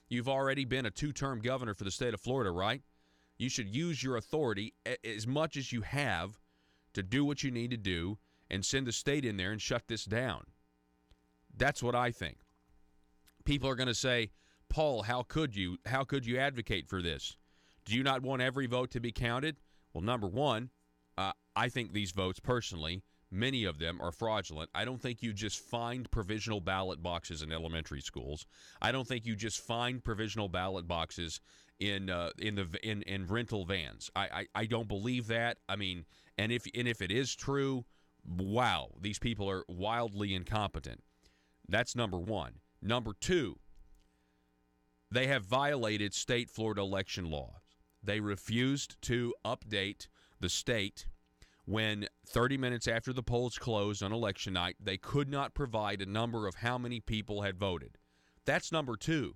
You've already been a 2-term governor for the state of Florida, right? You should use your authority as much as you have to do what you need to do and send the state in there and shut this down. That's what I think. People are going to say, Paul, how could you advocate for this? Do you not want every vote to be counted? Well, number one, I think these votes personally many of them are fraudulent. I don't think you just find provisional ballot boxes in elementary schools. I don't think you just find provisional ballot boxes in rental vans. I don't believe that. I mean, and if it is true, wow, these people are wildly incompetent. That's number one. Number two, they have violated state Florida election laws. They refused to update the state when 30 minutes after the polls closed on election night, they could not provide a number of how many people had voted. That's number two.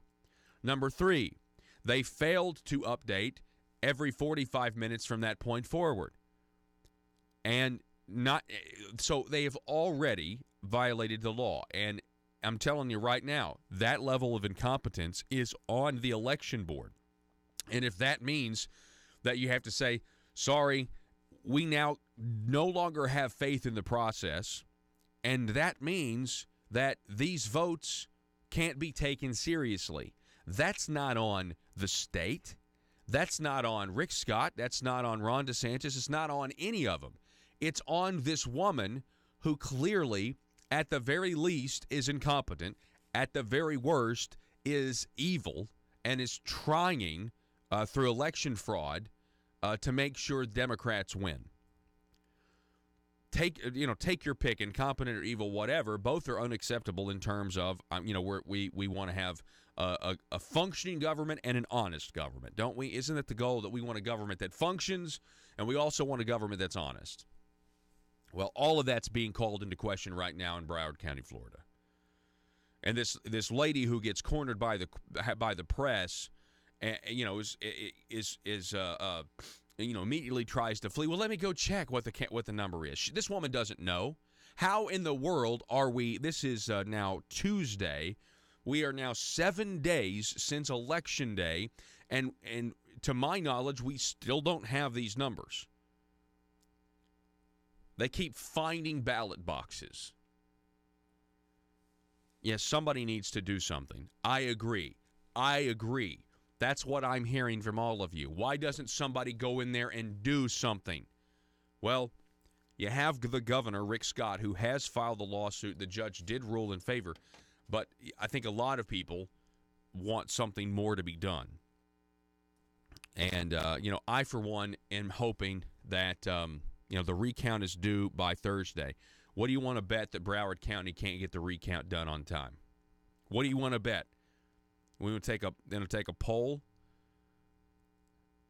Number three, they failed to update every 45 minutes from that point forward. And so they have already violated the law. And I'm telling you right now, that level of incompetence is on the election board. And if that means that you have to say, sorry, we now no longer have faith in the process, and that means that these votes can't be taken seriously. That's not on the state. That's not on Rick Scott. That's not on Ron DeSantis. It's not on any of them. It's on this woman who clearly, at the very least, is incompetent, at the very worst, is evil, and is trying through election fraud to make sure Democrats win. Take your pick, incompetent or evil, whatever. Both are unacceptable in terms of, we want to have a functioning government and an honest government, don't we? Isn't it the goal that we want a government that functions, and we also want a government that's honest? Well, all of that's being called into question right now in Broward County, Florida. And this lady who gets cornered by the press, immediately tries to flee. Well, let me go check what the number is. This woman doesn't know. How in the world are we? This is now Tuesday. We are now 7 days since Election Day, and to my knowledge, we still don't have these numbers. They keep finding ballot boxes. Yes, somebody needs to do something. I agree. That's what I'm hearing from all of you. Why doesn't somebody go in there and do something? Well, you have the governor, Rick Scott, who has filed a lawsuit. The judge did rule in favor, but I think a lot of people want something more to be done. And, I, for one, am hoping that, the recount is due by Thursday. What do you want to bet that Broward County can't get the recount done on time? What do you want to bet? We would take a poll.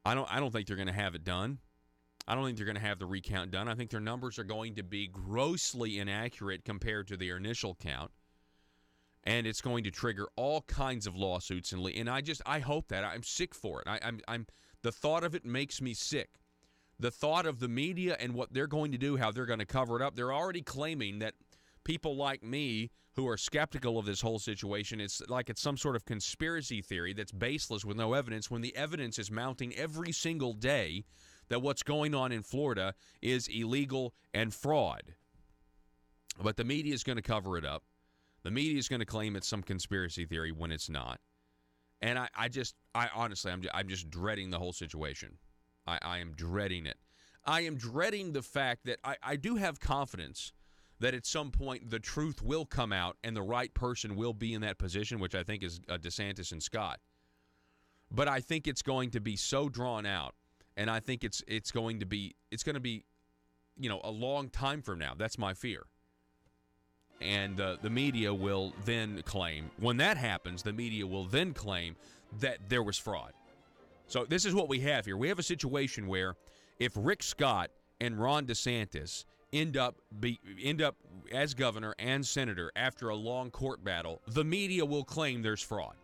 I don't think they're going to have it done. I don't think they're going to have the recount done. I think their numbers are going to be grossly inaccurate compared to their initial count, and it's going to trigger all kinds of lawsuits. And I hope that. I'm sick for it. I'm the thought of it makes me sick. The thought of the media and what they're going to do, how they're going to cover it up. They're already claiming that people like me who are skeptical of this whole situation, it's like it's some sort of conspiracy theory that's baseless with no evidence, when the evidence is mounting every single day that what's going on in Florida is illegal and fraud. But the media is going to cover it up. The media is going to claim it's some conspiracy theory when it's not. And I'm just dreading the whole situation. I am dreading it. I am dreading the fact that I do have confidence that at some point the truth will come out and the right person will be in that position, which I think is DeSantis and Scott. But I think it's going to be so drawn out, and I think it's going to be a long time from now. That's my fear. And the media will then claim, when that happens, the media will then claim that there was fraud. So this is what we have here. We have a situation where if Rick Scott and Ron DeSantis end up as governor and senator after a long court battle, the media will claim there's fraud.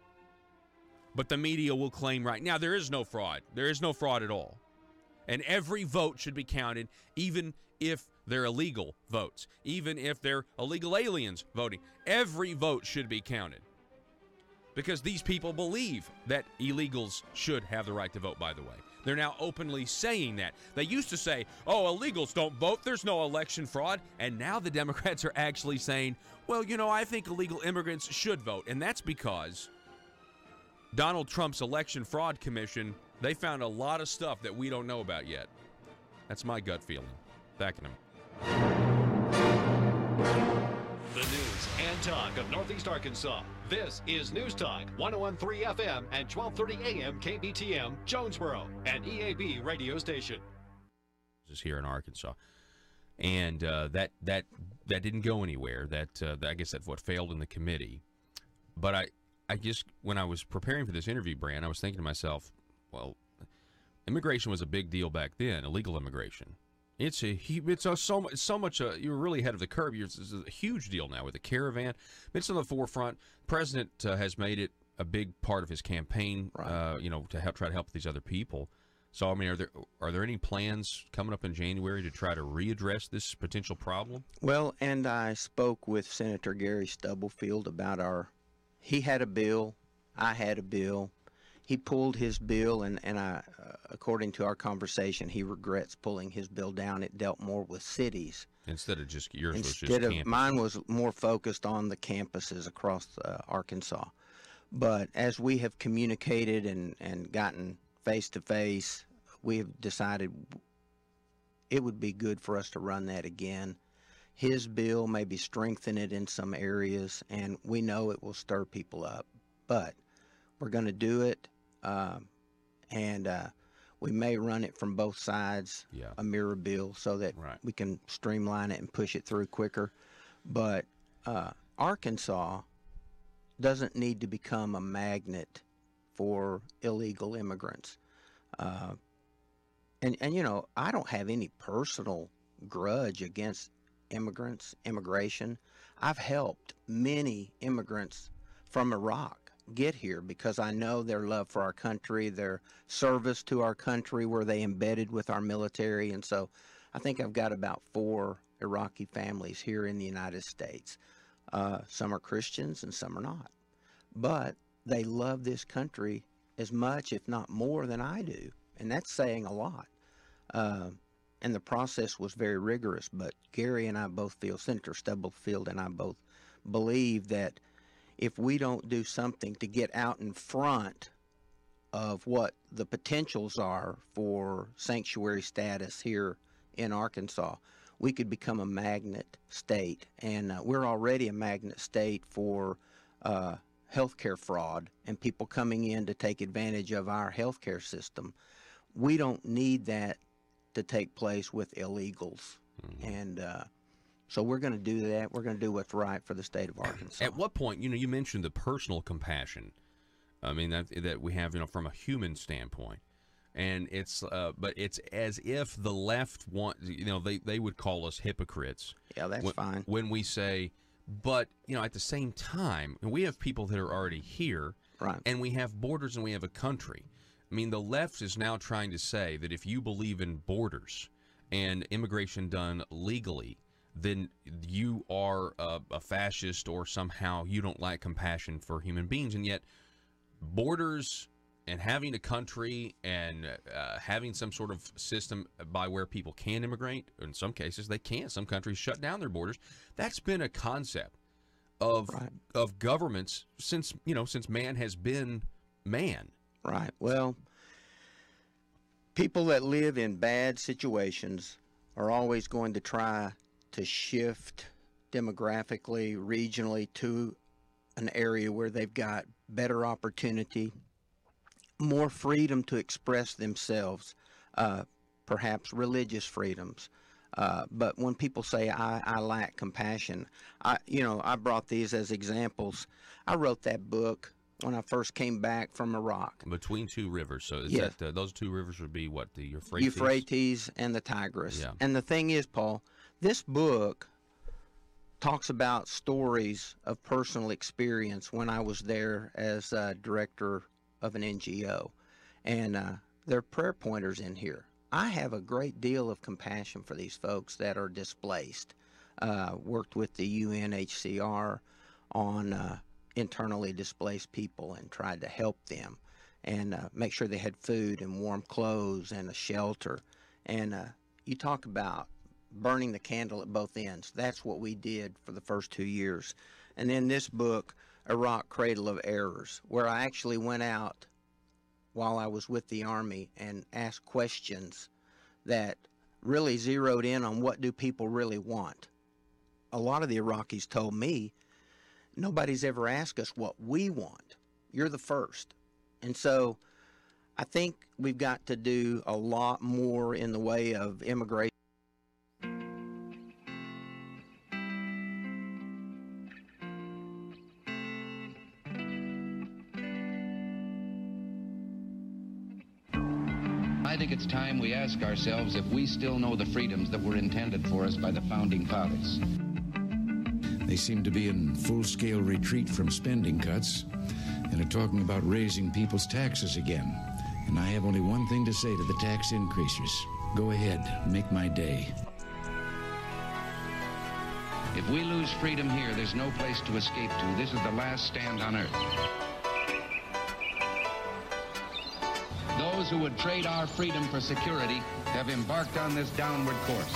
But the media will claim right now there is no fraud. There is no fraud at all. And every vote should be counted, even if they're illegal votes, even if they're illegal aliens voting. Every vote should be counted. Because these people believe that illegals should have the right to vote, by the way. They're now openly saying that. They used to say, oh, illegals don't vote, there's no election fraud. And now the Democrats are actually saying, well, I think illegal immigrants should vote. And that's because Donald Trump's Election Fraud Commission, they found a lot of stuff that we don't know about yet. That's my gut feeling. Back in a minute. Talk of Northeast Arkansas. This is News Talk 101.3 FM and 12:30 AM KBTM, Jonesboro, an EAB radio station. Is here in Arkansas, and that didn't go anywhere. I guess that's what failed in the committee. But I just, when I was preparing for this interview, Brandt, I was thinking to myself, well, immigration was a big deal back then, illegal immigration. You're really ahead of the curve. It's a huge deal now with the caravan. It's on the forefront. The president has made it a big part of his campaign, right. To try to help these other people. So, I mean, are there any plans coming up in January to try to readdress this potential problem? Well, and I spoke with Senator Gary Stubblefield about he had a bill, I had a bill. He pulled his bill, and according to our conversation, he regrets pulling his bill down. It dealt more with cities. Instead of just yours was just campus. Mine was more focused on the campuses across Arkansas. But as we have communicated and gotten face-to-face, we have decided it would be good for us to run that again. His bill maybe strengthen it in some areas, and we know it will stir people up. But we're going to do it, and we may run it from both sides, a mirror bill, so that we can streamline it and push it through quicker. But Arkansas doesn't need to become a magnet for illegal immigrants. And I don't have any personal grudge against immigration. I've helped many immigrants from Iraq get here because I know their love for our country, their service to our country, where they embedded with our military. And so I think I've got about 4 Iraqi families here in the United States. Some are Christians and some are not. But they love this country as much, if not more, than I do. And that's saying a lot. And the process was very rigorous. But Gary and I both feel, Senator Stubblefield and I both believe that if we don't do something to get out in front of what the potentials are for sanctuary status here in Arkansas, we could become a magnet state. And we're already a magnet state for healthcare fraud and people coming in to take advantage of our healthcare system. We don't need that to take place with illegals. Mm-hmm. And so we're going to do that. We're going to do what's right for the state of Arkansas. At what point, you mentioned the personal compassion. I mean, that we have, from a human standpoint. And it's, but it's as if the left want, they would call us hypocrites. Yeah, that's fine. When we say, but, at the same time, we have people that are already here. Right. And we have borders and we have a country. I mean, the left is now trying to say that if you believe in borders and immigration done legally, then you are a fascist, or somehow you don't like compassion for human beings. And yet borders and having a country and having some sort of system by where people can immigrate, in some cases they can't. Some countries shut down their borders. That's been a concept of governments since man has been man. Right. Well, people that live in bad situations are always going to try to shift demographically, regionally, to an area where they've got better opportunity, more freedom to express themselves, perhaps religious freedoms. But when people say, I lack compassion, I brought these as examples. I wrote that book when I first came back from Iraq. Between two rivers. So is that those two rivers would be what, the Euphrates? Euphrates and the Tigris. Yeah. And the thing is, Paul, this book talks about stories of personal experience when I was there as director of an NGO. And there are prayer pointers in here. I have a great deal of compassion for these folks that are displaced. Worked with the UNHCR on internally displaced people and tried to help them and make sure they had food and warm clothes and a shelter. And you talk about burning the candle at both ends. That's what we did for the first 2 years. And then this book, Iraq Cradle of Errors, where I actually went out while I was with the Army and asked questions that really zeroed in on what do people really want. A lot of the Iraqis told me nobody's ever asked us what we want. You're the first. And so I think we've got to do a lot more in the way of immigration. I think it's time we ask ourselves if we still know the freedoms that were intended for us by the Founding Fathers. They seem to be in full-scale retreat from spending cuts and are talking about raising people's taxes again. And I have only one thing to say to the tax increasers. Go ahead, make my day. If we lose freedom here, there's no place to escape to. This is the last stand on earth. Those who would trade our freedom for security have embarked on this downward course.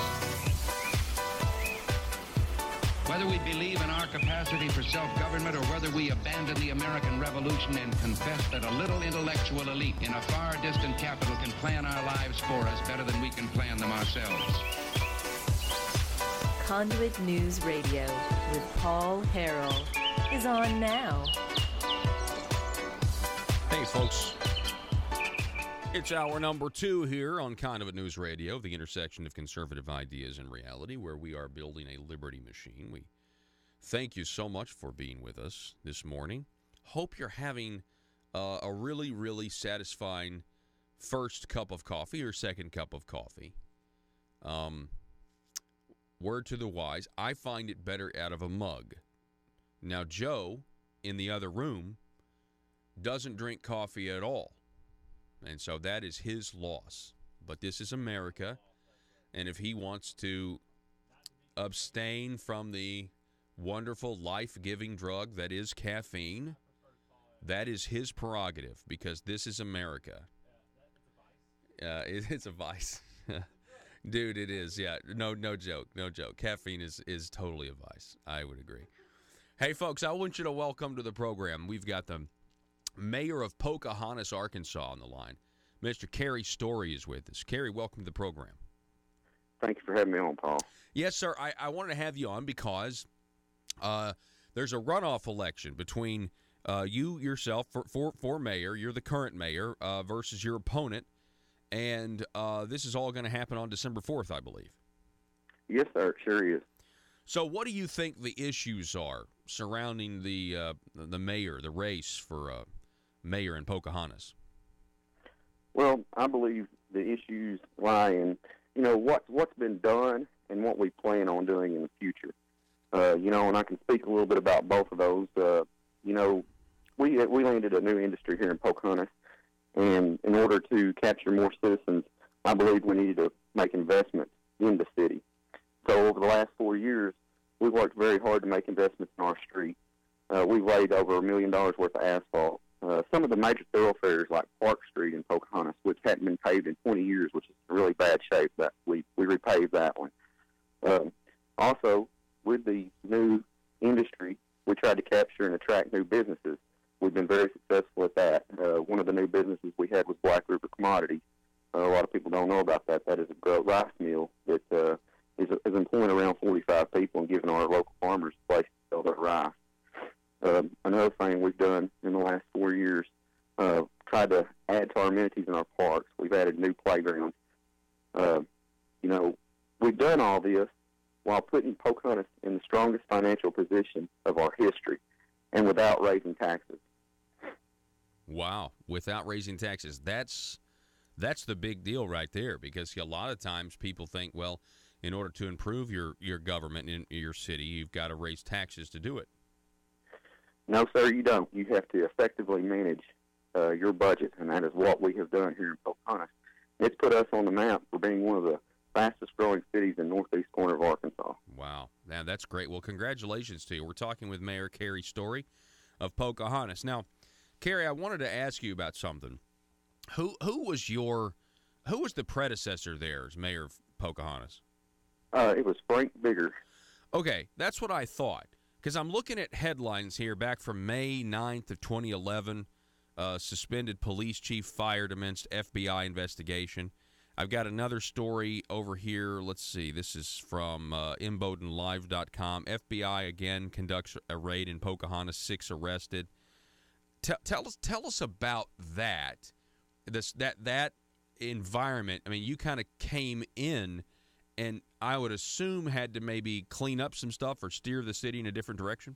Whether we believe in our capacity for self-government or whether we abandon the American Revolution and confess that a little intellectual elite in a far distant capital can plan our lives for us better than we can plan them ourselves. Conduit News Radio with Paul Harrell is on now. Thanks, folks. It's hour number 2 here on Conduit News Radio, the intersection of conservative ideas and reality, where we are building a liberty machine. We thank you so much for being with us this morning. Hope you're having a really, really satisfying first cup of coffee or second cup of coffee. Word to the wise, I find it better out of a mug. Now, Joe, in the other room, doesn't drink coffee at all. And so that is his loss. But this is America, and if he wants to abstain from the wonderful life-giving drug that is caffeine, that is his prerogative, because this is America. It's a vice. Dude, it is, yeah. No joke. Caffeine is totally a vice. I would agree. Hey, folks, I want you to welcome to the program. We've got the Mayor of Pocahontas, Arkansas on the line. Mr. Kerry Story is with us. Kerry, welcome to the program. Thank you for having me on, Paul. Yes, sir. I wanted to have you on because there's a runoff election between you yourself for mayor. You're the current mayor versus your opponent. And this is all going to happen on December 4th, I believe. Yes, sir. It sure is. So what do you think the issues are surrounding the mayor, the race for mayor in Pocahontas? Well, I believe the issues lie in, what's been done and what we plan on doing in the future. And I can speak a little bit about both of those. We landed a new industry here in Pocahontas, and in order to capture more citizens, I believe we needed to make investments in the city. So over the last 4 years, we've worked very hard to make investments in our street. We've laid over $1 million worth of asphalt. Some of the major thoroughfares like Park Street in Pocahontas, which hadn't been paved in 20 years, which is in really bad shape, that we repaved that one. Also, with the new industry, we tried to capture and attract new businesses. We've been very successful at that. One of the new businesses we had was Black River Commodities. A lot of people don't know about that. That is a rice mill that is employing around 45 people and giving our local farmers a place to sell their rice. Another thing we've done in the last 4 years, tried to add to our amenities in our parks. We've added new playgrounds. We've done all this while putting Pocahontas in the strongest financial position of our history and without raising taxes. Wow, without raising taxes. That's the big deal right there, because a lot of times people think, well, in order to improve your government in your city, you've got to raise taxes to do it. No, sir, you don't. You have to effectively manage your budget, and that is what we have done here in Pocahontas. It's put us on the map for being one of the fastest-growing cities in northeast corner of Arkansas. Wow. Now, that's great. Well, congratulations to you. We're talking with Mayor Kerry Story of Pocahontas. Now, Kerry, I wanted to ask you about something. Who was the predecessor there as mayor of Pocahontas? It was Frank Bigger. Okay, that's what I thought. Because I'm looking at headlines here back from May 9th of 2011, suspended police chief fired amidst FBI investigation. I've got another story over here. Let's see. This is from InBowdenLive.com. FBI again conducts a raid in Pocahontas. 6 arrested. Tell us about that. That environment. I mean, you kind of came in, and I would assume had to maybe clean up some stuff or steer the city in a different direction.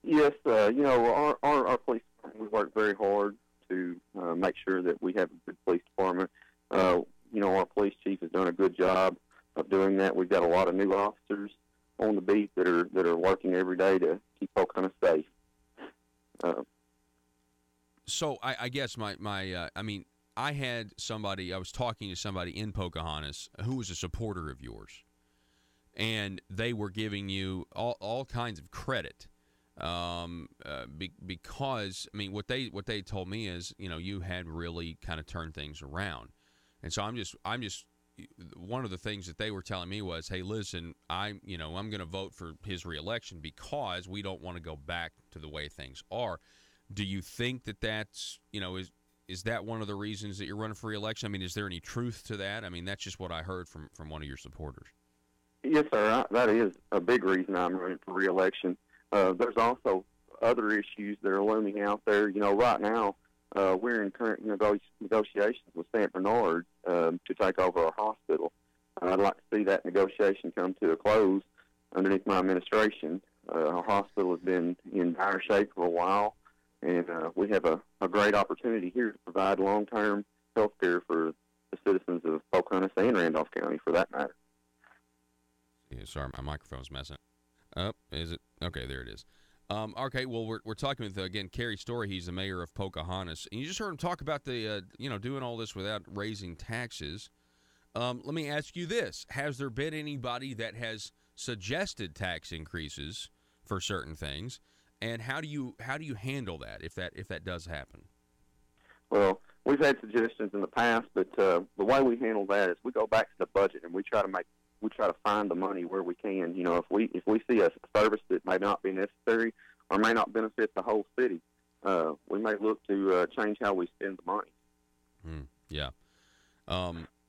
Yes, our police department, we work very hard to make sure that we have a good police department. Our police chief has done a good job of doing that. We've got a lot of new officers on the beat that are working every day to keep Pocahontas safe. So I guess I had somebody. I was talking to somebody in Pocahontas who was a supporter of yours, and they were giving you all kinds of credit. Because what they told me is, you had really kind of turned things around. And so I'm just one of the things that they were telling me was, hey, listen, I'm going to vote for his reelection because we don't want to go back to the way things are. Do you think that's, is that one of the reasons that you're running for reelection? I mean, is there any truth to that? I mean, that's just what I heard from one of your supporters. Yes, sir. That is a big reason I'm running for reelection. There's also other issues that are looming out there. Right now, we're in current negotiations with St. Bernard to take over our hospital. I'd like to see that negotiation come to a close underneath my administration. Our hospital has been in dire shape for a while, and we have a great opportunity here to provide long-term health care for the citizens of Pocahontas and Randolph County, for that matter. Yeah, sorry, my microphone's messing up. Is it? Okay, there it is. Okay, well, we're talking with, again, Kerry Story. He's the mayor of Pocahontas. And you just heard him talk about the, doing all this without raising taxes. Let me ask you this. Has there been anybody that has suggested tax increases for certain things? And how do you handle that if that does happen? Well, we've had suggestions in the past, but the way we handle that is we go back to the budget and we try to find the money where we can. If we see a service that may not be necessary or may not benefit the whole city, we may look to change how we spend the money. Yeah.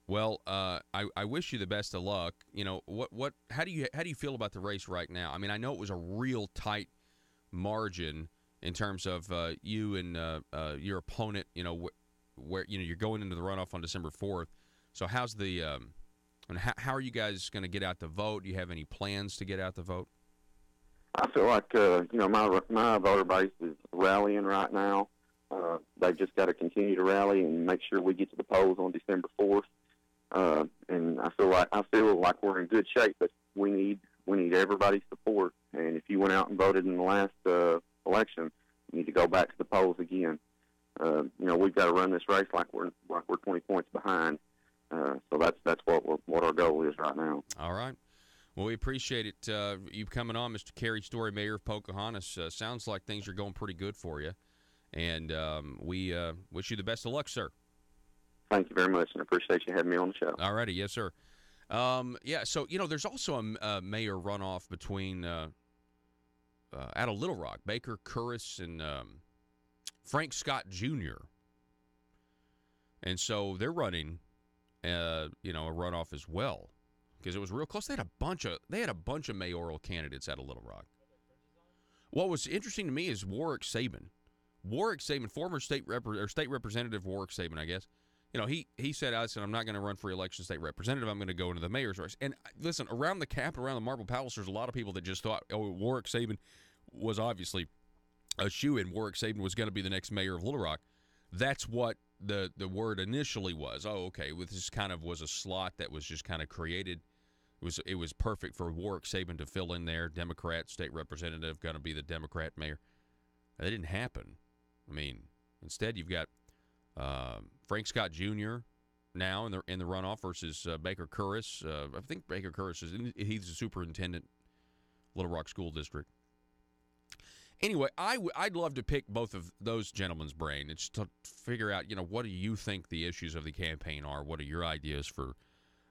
Well, I wish you the best of luck. How do you feel about the race right now? I mean, I know it was a real tight margin in terms of you and your opponent. Where you're going into the runoff on December 4th. So how's the and how are you guys going to get out the vote? Do you have any plans to get out the vote? I feel like my voter base is rallying right now. They've just got to continue to rally and make sure we get to the polls on December 4th. And I feel like we're in good shape, but we need everybody's support. And if you went out and voted in the last election, you need to go back to the polls again. We've got to run this race like we're 20 points behind. So that's what our goal is right now. All right. Well, we appreciate it. You coming on, Mr. Kerry Story, Mayor of Pocahontas. Sounds like things are going pretty good for you. And we wish you the best of luck, sir. Thank you very much, and I appreciate you having me on the show. All righty. Yes, sir. So, there's also a mayor runoff between out of Little Rock, Baker Curris and Frank Scott Jr. And so they're running, a runoff as well, because it was real close. They had a bunch of mayoral candidates out of Little Rock. What was interesting to me is Warwick Saban, former state representative Warwick Saban, I guess. He said, I'm not going to run for election state representative. I'm going to go into the mayor's race. And listen, around the Capitol, around the Marble Palace, there's a lot of people that just thought, Warwick Saban was obviously a shoo-in. Warwick Saban was going to be the next mayor of Little Rock. That's what the word initially was. Oh, okay. This kind of was a slot that was just kind of created. It was perfect for Warwick Saban to fill in there. Democrat state representative, going to be the Democrat mayor. That didn't happen. I mean, instead you've got Frank Scott Jr. now in the runoff versus Baker Curris. I think Baker Curris he's the superintendent, Little Rock School District. Anyway, I'd love to pick both of those gentlemen's brain and just to figure out, what do you think the issues of the campaign are? What are your ideas for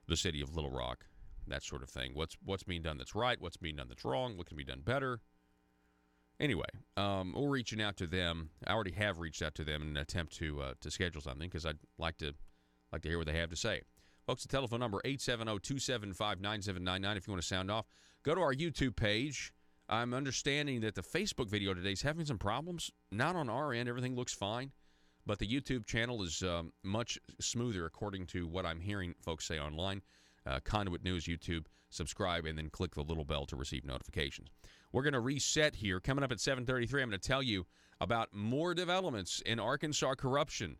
the city of Little Rock? That sort of thing. What's being done that's right? What's being done that's wrong? What can be done better? Anyway, we're reaching out to them. I already have reached out to them in an attempt to schedule something because I'd like to hear what they have to say. Folks, the telephone number 870-275-9799 if you want to sound off. Go to our YouTube page. I'm understanding that the Facebook video today is having some problems. Not on our end. Everything looks fine. But the YouTube channel is much smoother, according to what I'm hearing folks say online. Conduit News YouTube, subscribe, and then click the little bell to receive notifications. We're going to reset here. Coming up at 7:33, I'm going to tell you about more developments in Arkansas corruption.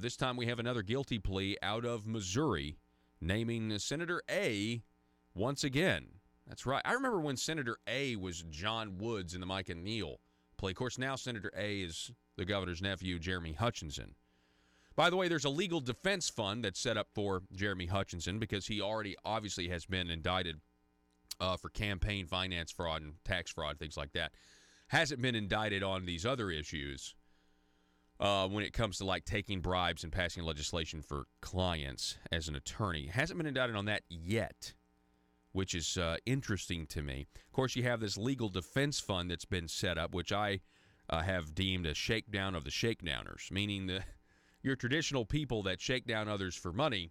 This time we have another guilty plea out of Missouri, naming Senator A once again. That's right. I remember when Senator A was John Woods in the Mike and Neal play. Of course, now Senator A is the governor's nephew, Jeremy Hutchinson. By the way, there's a legal defense fund that's set up for Jeremy Hutchinson because he already obviously has been indicted for campaign finance fraud and tax fraud, things like that. Hasn't been indicted on these other issues when it comes to like taking bribes and passing legislation for clients as an attorney. Hasn't been indicted on that yet, which is interesting to me. Of course, you have this legal defense fund that's been set up, which I have deemed a shakedown of the shakedowners, meaning your traditional people that shake down others for money.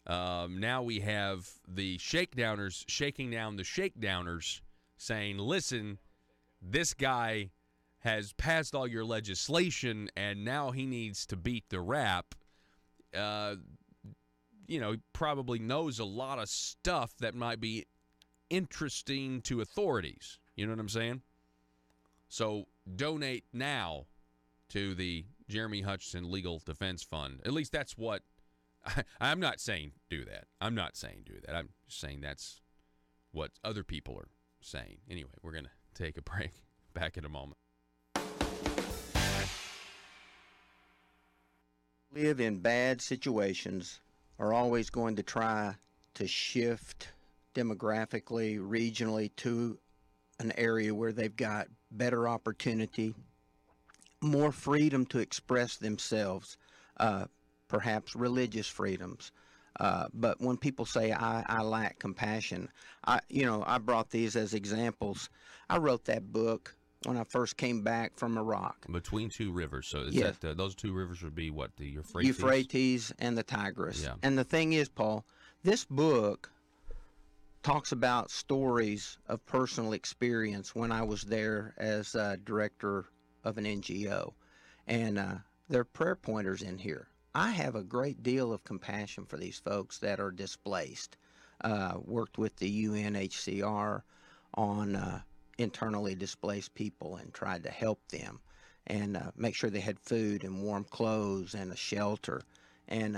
Now we have the shakedowners shaking down the shakedowners, saying, listen, this guy has passed all your legislation, and now he needs to beat the rap. He probably knows a lot of stuff that might be interesting to authorities. You know what I'm saying? So donate now to the Jeremy Hutchinson Legal Defense Fund. At least that's what I'm not saying do that. I'm not saying do that. I'm just saying that's what other people are saying. Anyway, we're going to take a break. Back in a moment. Live in bad situations are always going to try to shift demographically, regionally to an area where they've got better opportunity, more freedom to express themselves, perhaps religious freedoms. But when people say I lack compassion, I brought these as examples. I wrote that book when I first came back from Iraq. Between two rivers. So is that those two rivers would be what? The Euphrates? Euphrates and the Tigris. Yeah. And the thing is, Paul, this book talks about stories of personal experience when I was there as director of an NGO. And there are prayer pointers in here. I have a great deal of compassion for these folks that are displaced. Worked with the UNHCR on internally displaced people and tried to help them and make sure they had food and warm clothes and a shelter. And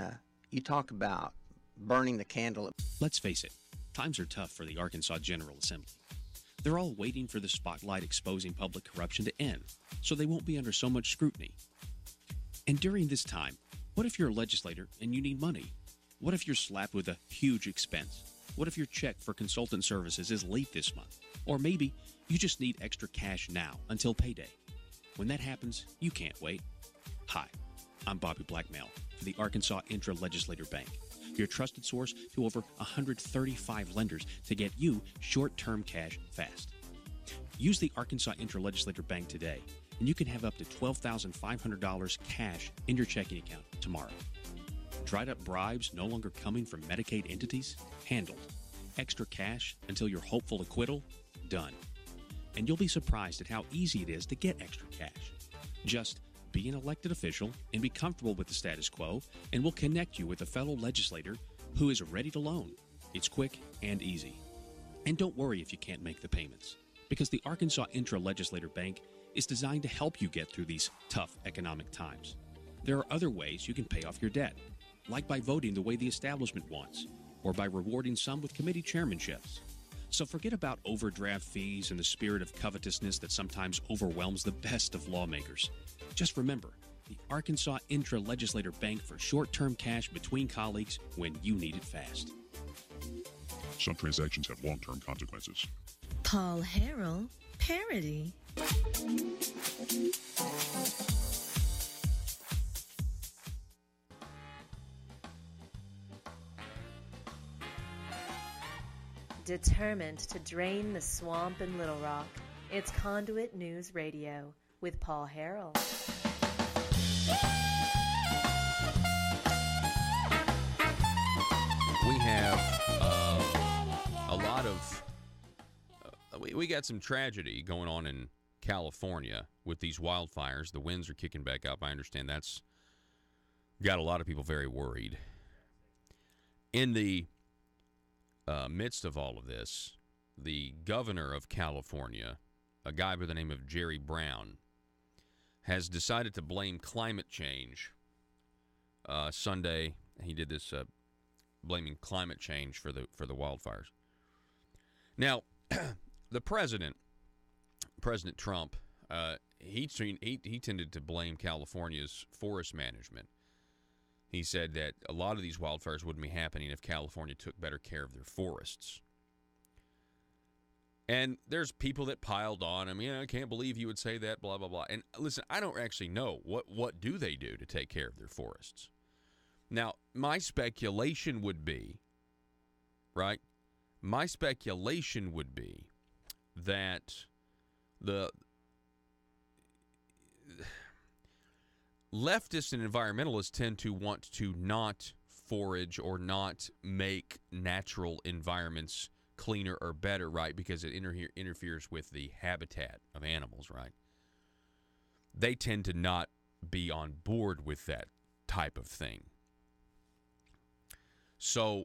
you talk about burning the candle. Let's face it, times are tough for the Arkansas General Assembly. They're all waiting for the spotlight exposing public corruption to end, so they won't be under so much scrutiny. And during this time, what if you're a legislator and you need money? What if you're slapped with a huge expense? What if your check for consultant services is late this month? Or maybe you just need extra cash now until payday. When that happens, you can't wait. Hi, I'm Bobby Blackmail for the Arkansas InterLegislator Bank, your trusted source to over 135 lenders to get you short-term cash fast. Use the Arkansas InterLegislator Bank today, and you can have up to $12,500 cash in your checking account tomorrow. Dried up bribes no longer coming from Medicaid entities? Handled. Extra cash until your hopeful acquittal? Done. And you'll be surprised at how easy it is to get extra cash. Just be an elected official and be comfortable with the status quo, and we'll connect you with a fellow legislator who is ready to loan. It's quick and easy. And don't worry if you can't make the payments, because the Arkansas InterLegislator Bank is designed to help you get through these tough economic times. There are other ways you can pay off your debt, like by voting the way the establishment wants, or by rewarding some with committee chairmanships. So forget about overdraft fees and the spirit of covetousness that sometimes overwhelms the best of lawmakers. Just remember, the Arkansas InterLegislator Bank for short-term cash between colleagues when you need it fast. Some transactions have long-term consequences. Paul Harrell, parody. Determined to drain the swamp in Little Rock, it's Conduit News Radio with Paul Harrell. we have a lot of we got some tragedy going on in California with these wildfires. The winds are kicking back up. I understand that's got a lot of people very worried. In the midst of all of this, the governor of California, a guy by the name of Jerry Brown, has decided to blame climate change. Sunday, he did this blaming climate change for the wildfires. Now, the President Trump, he tended to blame California's forest management. He said that a lot of these wildfires wouldn't be happening if California took better care of their forests. And there's people that piled on him. I can't believe you would say that, blah, blah, blah. And listen, I don't actually know what do they do to take care of their forests. Now, my speculation would be, right? My speculation would be that the leftists and environmentalists tend to want to not forage or not make natural environments cleaner or better, right? Because it interferes with the habitat of animals, right? They tend to not be on board with that type of thing. So,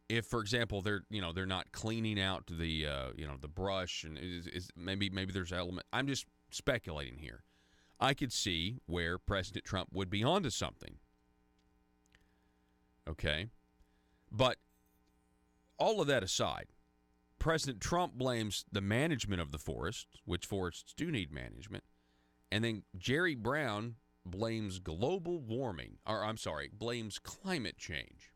if, for example, they're not cleaning out the the brush, and maybe there's an element. I'm just speculating here. I could see where President Trump would be onto something. Okay, but all of that aside, President Trump blames the management of the forest, which forests do need management, and then Jerry Brown blames blames climate change.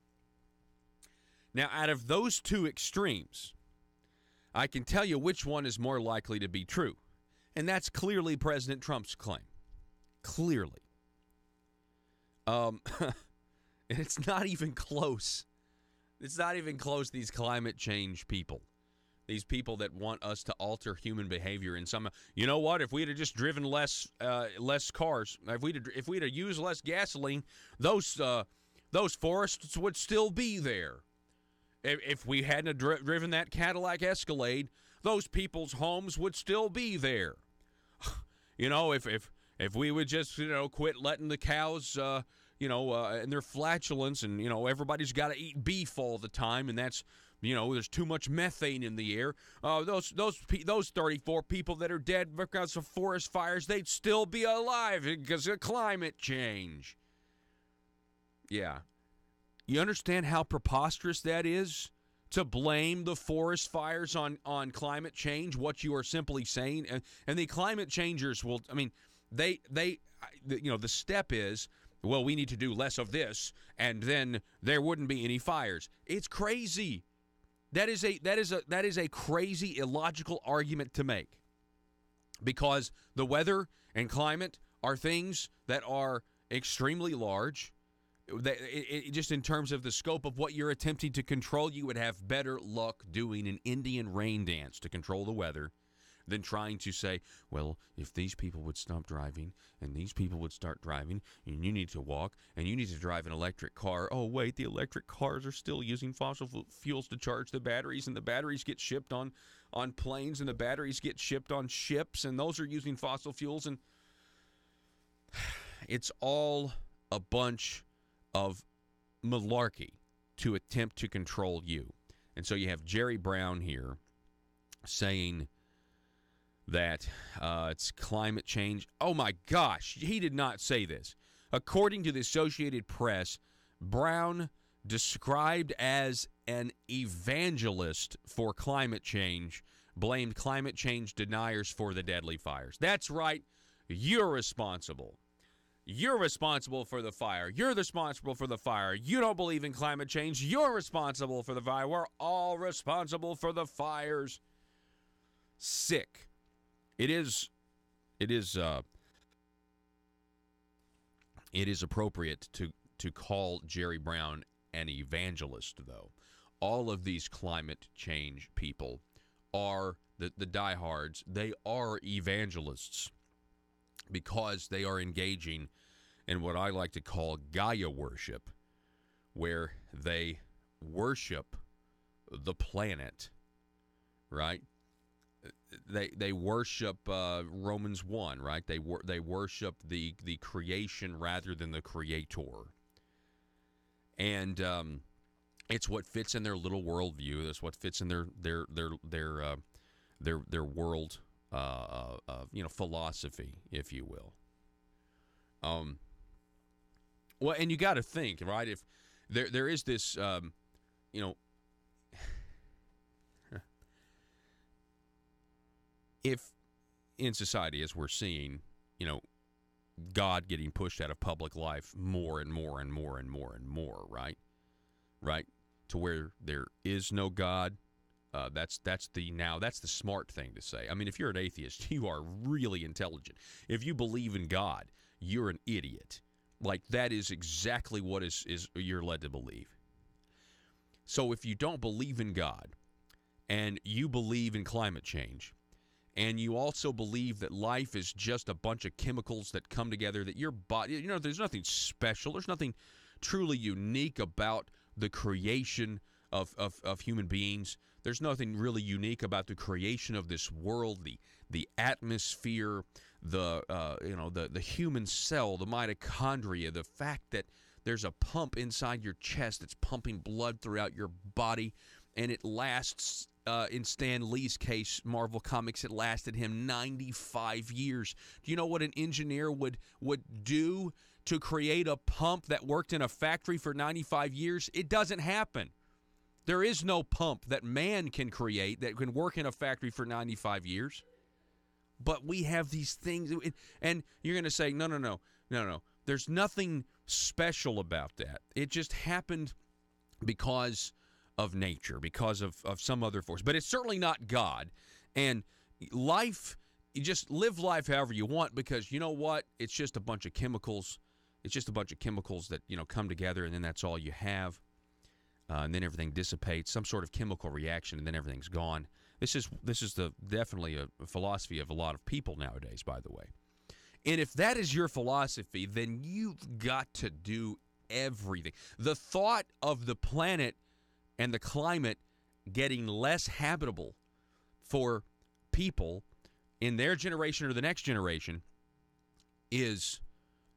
Now, out of those two extremes, I can tell you which one is more likely to be true, and that's clearly President Trump's claim. Clearly. And it's not even close. It's not even close, these climate change people. These people that want us to alter human behavior in some. You know what? If we'd have just driven less cars, if we'd have used less gasoline, those forests would still be there. If we hadn't driven that Cadillac Escalade, those people's homes would still be there. If we would just quit letting the cows and their flatulence, and everybody's got to eat beef all the time, and that's there's too much methane in the air. Those 34 people that are dead because of forest fires, they'd still be alive because of climate change. Yeah. You understand how preposterous that is to blame the forest fires on climate change, what you are simply saying? And the climate changers will, the step is, well, we need to do less of this, and then there wouldn't be any fires. It's crazy. That is a crazy, illogical argument to make, because the weather and climate are things that are extremely large. Just in terms of the scope of what you're attempting to control, you would have better luck doing an Indian rain dance to control the weather than trying to say, well, if these people would stop driving and these people would start driving, and you need to walk and you need to drive an electric car. Oh, wait, the electric cars are still using fossil fuels to charge the batteries, and the batteries get shipped on planes, and the batteries get shipped on ships, and those are using fossil fuels. And it's all a bunch of malarkey to attempt to control you. And so you have Jerry Brown here saying that it's climate change. Oh, my gosh, he did not say this. According to the Associated Press, Brown, described as an evangelist for climate change, blamed climate change deniers for the deadly fires. That's right. You're responsible. You're responsible for the fire. You're responsible for the fire. You don't believe in climate change. You're responsible for the fire. We're all responsible for the fires. Sick. It is appropriate to call Jerry Brown an evangelist, though. All of these climate change people are the diehards. They are evangelists, because they are engaging in what I like to call Gaia worship, where they worship the planet, right? They worship Romans 1, right? They worship the creation rather than the creator, and it's what fits in their little worldview. That's what fits in their world, philosophy, if you will. Well, and you got to think, right? If there is this, if in society, as we're seeing, God getting pushed out of public life more and more and more and more and more, right? Right? To where there is no God. That's the smart thing to say. I mean, if you're an atheist, you are really intelligent. If you believe in God, you're an idiot. Like, that is exactly what is you're led to believe. So if you don't believe in God, and you believe in climate change, and you also believe that life is just a bunch of chemicals that come together, that your body, there's nothing special, there's nothing truly unique about the creation of human beings. There's nothing really unique about the creation of this world, the atmosphere, the human cell, the mitochondria, the fact that there's a pump inside your chest that's pumping blood throughout your body, and it lasts, in Stan Lee's case, Marvel Comics, it lasted him 95 years. Do you know what an engineer would do to create a pump that worked in a factory for 95 years? It doesn't happen. There is no pump that man can create that can work in a factory for 95 years. But we have these things, and you're going to say, no. There's nothing special about that. It just happened because of nature, because of some other force. But it's certainly not God. And life, you just live life however you want, because you know what? It's just a bunch of chemicals. It's just a bunch of chemicals that, come together, and then that's all you have. And then everything dissipates, some sort of chemical reaction, and then everything's gone. This is definitely a philosophy of a lot of people nowadays, by the way. And if that is your philosophy, then you've got to do everything. The thought of the planet and the climate getting less habitable for people in their generation or the next generation is,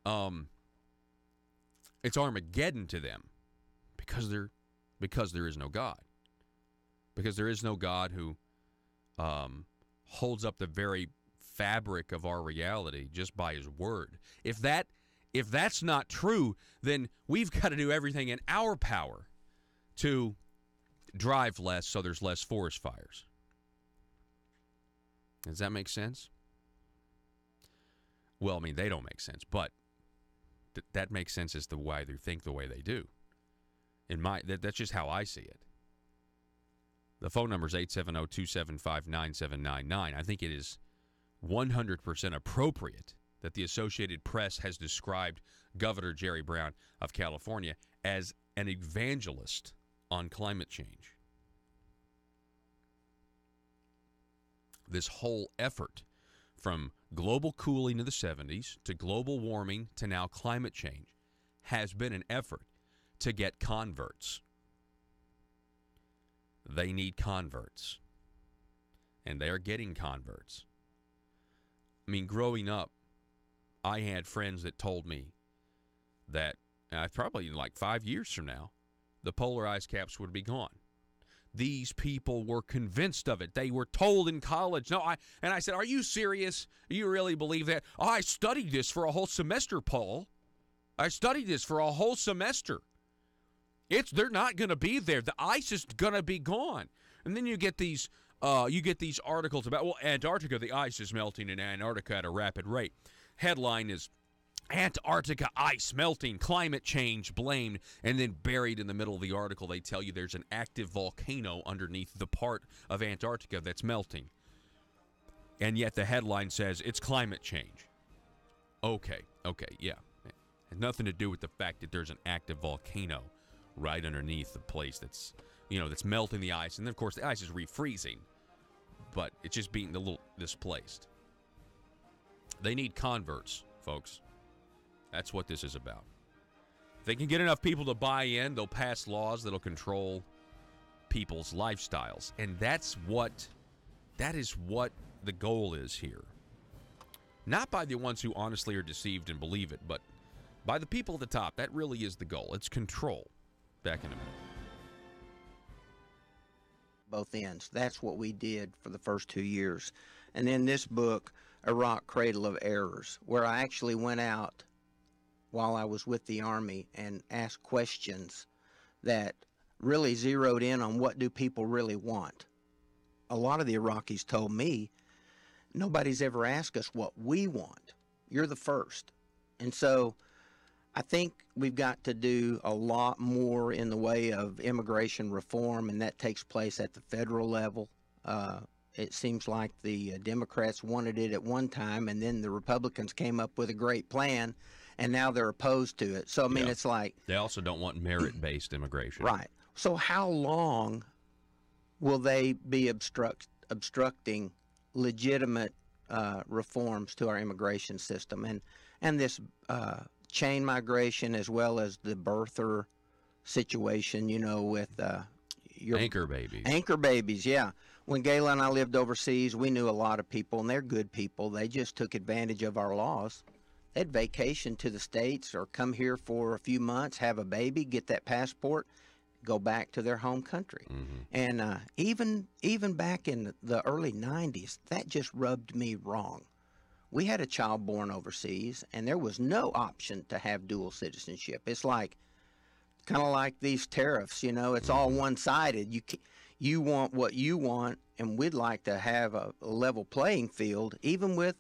it's Armageddon to them, because there is no God. Because there is no God who holds up the very fabric of our reality just by his word. If that's not true, then we've got to do everything in our power to drive less so there's less forest fires. Does that make sense? Well, I mean, they don't make sense, but that makes sense as to why they think the way they do. That's just how I see it. The phone number is 870-275-9799. I think it is 100% appropriate that the Associated Press has described Governor Jerry Brown of California as an evangelist on climate change. This whole effort, from global cooling in the 70s to global warming to now climate change, has been an effort to get converts. They need converts. And they are getting converts. I mean, growing up, I had friends that told me that probably in like 5 years from now, the polar ice caps would be gone. These people were convinced of it. They were told in college. And I said, are you serious? Do you really believe that? Oh, I studied this for a whole semester, Paul. I studied this for a whole semester. They're not going to be there. The ice is going to be gone. And then you get these articles about, Antarctica, the ice is melting in Antarctica at a rapid rate. Headline is, Antarctica ice melting, climate change blamed, and then buried in the middle of the article, they tell you there's an active volcano underneath the part of Antarctica that's melting. And yet the headline says it's climate change. Okay, yeah. It has nothing to do with the fact that there's an active volcano right underneath the place that's melting the ice. And then, of course, the ice is refreezing, but it's just being a little displaced. They need converts, folks. That's what this is about. If they can get enough people to buy in, they'll pass laws that'll control people's lifestyles. And that is what the goal is here. Not by the ones who honestly are deceived and believe it, but by the people at the top. That really is the goal. It's control. Back in a minute. Both ends. That's what we did for the first 2 years. And then this book, Iraq Cradle of Errors, where I actually went out while I was with the Army and asked questions that really zeroed in on what do people really want. A lot of the Iraqis told me, nobody's ever asked us what we want. You're the first. And so I think we've got to do a lot more in the way of immigration reform, and that takes place at the federal level. It seems like the Democrats wanted it at one time, and then the Republicans came up with a great plan, and now they're opposed to it. So, I mean, it's like... They also don't want merit-based immigration. Right. So how long will they be obstructing legitimate reforms to our immigration system? And this chain migration, as well as the birther situation, you know, with your anchor babies. Anchor babies, yeah. When Gayla and I lived overseas, we knew a lot of people, and they're good people. They just took advantage of our laws. They'd vacation to the States or come here for a few months, have a baby, get that passport, go back to their home country. And even back in the early 90s, that just rubbed me wrong. We had a child born overseas, and there was no option to have dual citizenship. It's like, kind of like these tariffs, you know, it's all one-sided. You want what you want, and we'd like to have a level playing field, even with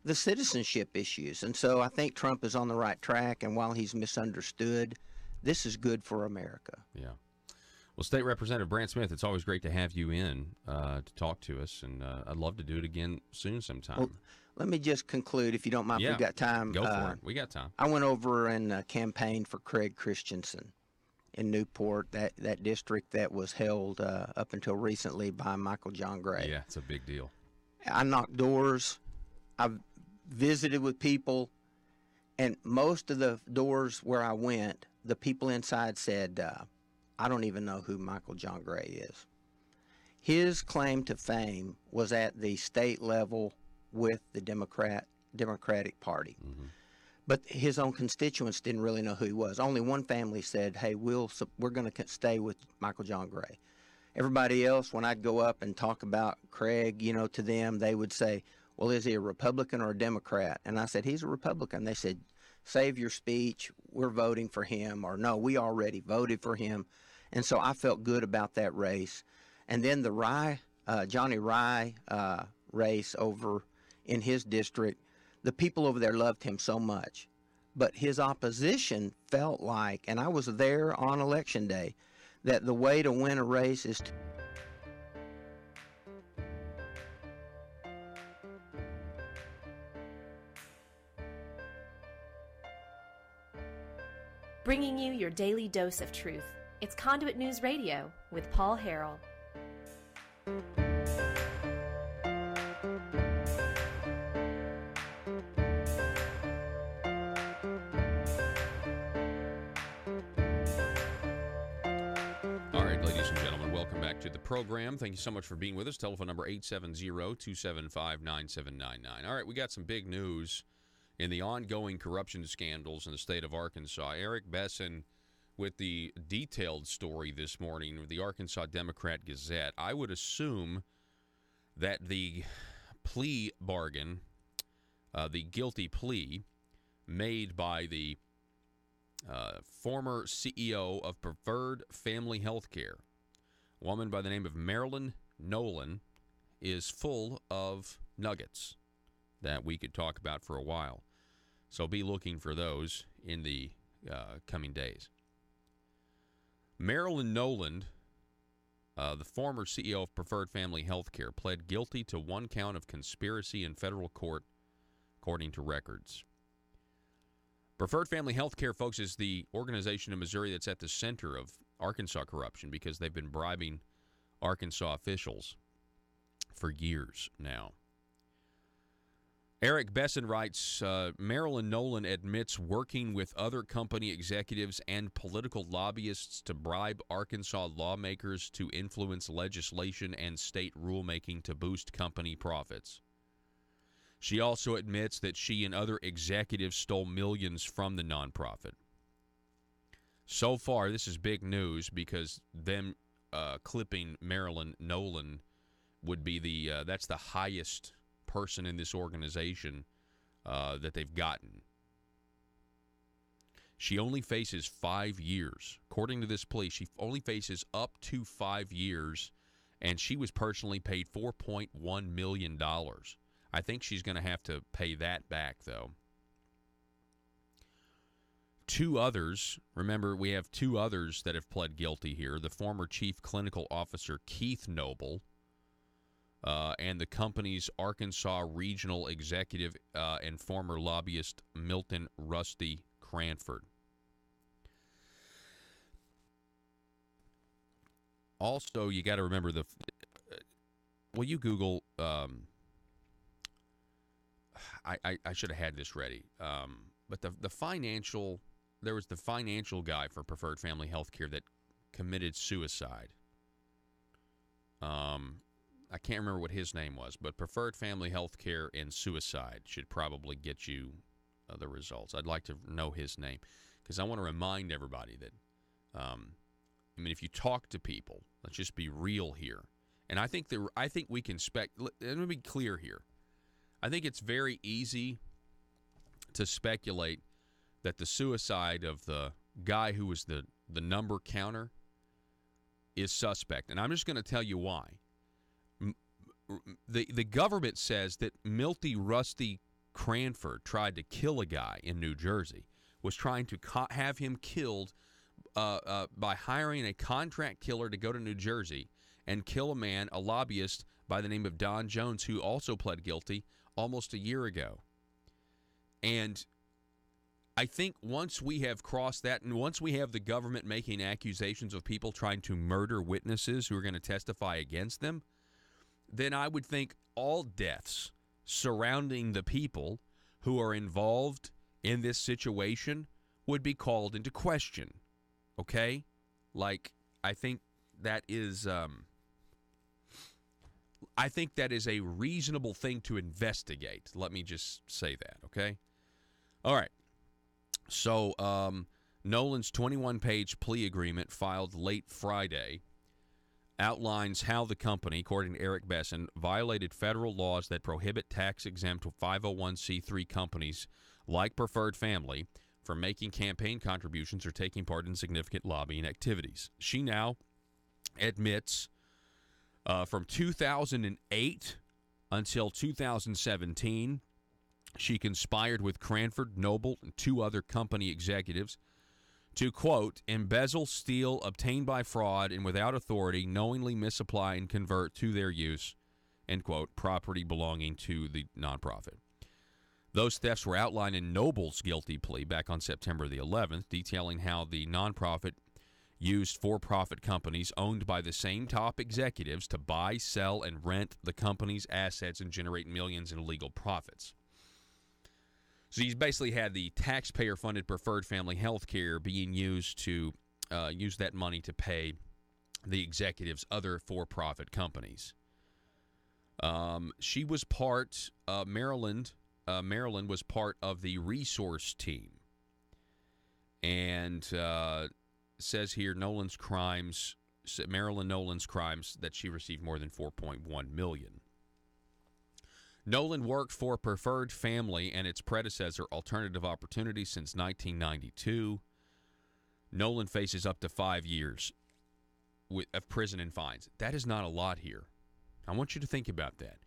the citizenship issues. And so I think Trump is on the right track, and while he's misunderstood, this is good for America. Yeah. Well, State Representative Brandt Smith, it's always great to have you in to talk to us, and I'd love to do it again soon sometime. Well, let me just conclude, if you don't mind. Yeah, we've got time. Go for it. We got time. I went over and campaigned for Craig Christensen in Newport, that district that was held up until recently by Michael John Gray. Yeah, it's a big deal. I knocked doors. I've visited with people, and most of the doors where I went, the people inside said, I don't even know who Michael John Gray is. His claim to fame was at the state level with the Democratic Party. But his own constituents didn't really know who he was. Only one family said, hey, we're going to stay with Michael John Gray. Everybody else, when I'd go up and talk about Craig, you know, to them, they would say, well, is he a Republican or a Democrat? And I said, he's a Republican. They said, save your speech, we're voting for him, or no, we already voted for him. And so I felt good about that race. And then the Johnny Rye race over in his district, the people over there loved him so much. But his opposition felt like, and I was there on Election Day, that the way to win a race is to... Bringing you your daily dose of truth. It's Conduit News Radio with Paul Harrell. All right, ladies and gentlemen, welcome back to the program. Thank you so much for being with us. Telephone number 870-275-9799. All right, we got some big news in the ongoing corruption scandals in the state of Arkansas. Eric Besson with the detailed story this morning with the Arkansas Democrat Gazette. I would assume that the plea bargain, the guilty plea made by the former CEO of Preferred Family Healthcare, a woman by the name of Marilyn Nolan, is full of nuggets that we could talk about for a while. So be looking for those in the coming days. Marilyn Nolan, the former CEO of Preferred Family Healthcare, pled guilty to one count of conspiracy in federal court, according to records. Preferred Family Healthcare, folks, is the organization in Missouri that's at the center of Arkansas corruption because they've been bribing Arkansas officials for years now. Eric Besson writes, Marilyn Nolan admits working with other company executives and political lobbyists to bribe Arkansas lawmakers to influence legislation and state rulemaking to boost company profits. She also admits that she and other executives stole millions from the nonprofit. So far, this is big news because them clipping Marilyn Nolan would be that's the highest person in this organization that they've gotten. She only faces 5 years. According to this plea, she only faces up to 5 years, and she was personally paid $4.1 million. I think she's going to have to pay that back, though. 2 others, remember, we have 2 others that have pled guilty here. The former chief clinical officer, Keith Noble, and the company's Arkansas regional executive and former lobbyist Milton Rusty Cranford. Also, you got to remember you Google. I should have had this ready, but the financial. There was the financial guy for Preferred Family Healthcare that committed suicide. I can't remember what his name was, but Preferred Family Healthcare and suicide should probably get you the results. I'd like to know his name because I want to remind everybody that, if you talk to people, let's just be real here. And I think we can let me be clear here. I think it's very easy to speculate that the suicide of the guy who was the number counter is suspect. And I'm just going to tell you why. The government says that Milty Rusty Cranford tried to kill a guy in New Jersey, was trying to have him killed by hiring a contract killer to go to New Jersey and kill a lobbyist by the name of Don Jones, who also pled guilty almost a year ago. And I think once we have crossed that, and once we have the government making accusations of people trying to murder witnesses who are going to testify against them, then I would think all deaths surrounding the people who are involved in this situation would be called into question. Okay? I think that is a reasonable thing to investigate. Let me just say that, okay? All right. So, Nolan's 21-page plea agreement filed late Friday outlines how the company, according to Eric Besson, violated federal laws that prohibit tax-exempt 501c3 companies like Preferred Family from making campaign contributions or taking part in significant lobbying activities. She now admits from 2008 until 2017, she conspired with Cranford, Noble, and 2 other company executives to, quote, embezzle, steal, obtain by fraud, and without authority, knowingly misapply and convert to their use, end quote, property belonging to the nonprofit. Those thefts were outlined in Noble's guilty plea back on September the 11th, detailing how the nonprofit used for-profit companies owned by the same top executives to buy, sell, and rent the company's assets and generate millions in illegal profits. So he's basically had the taxpayer-funded Preferred Family Healthcare being used to use that money to pay the executives' other for-profit companies. She was Maryland was part of the resource team. And says here Marilyn Nolan's crimes, that she received more than $4.1 million. Nolan worked for Preferred Family and its predecessor, Alternative Opportunity, since 1992. Nolan faces up to 5 years of prison and fines. That is not a lot here. I want you to think about that.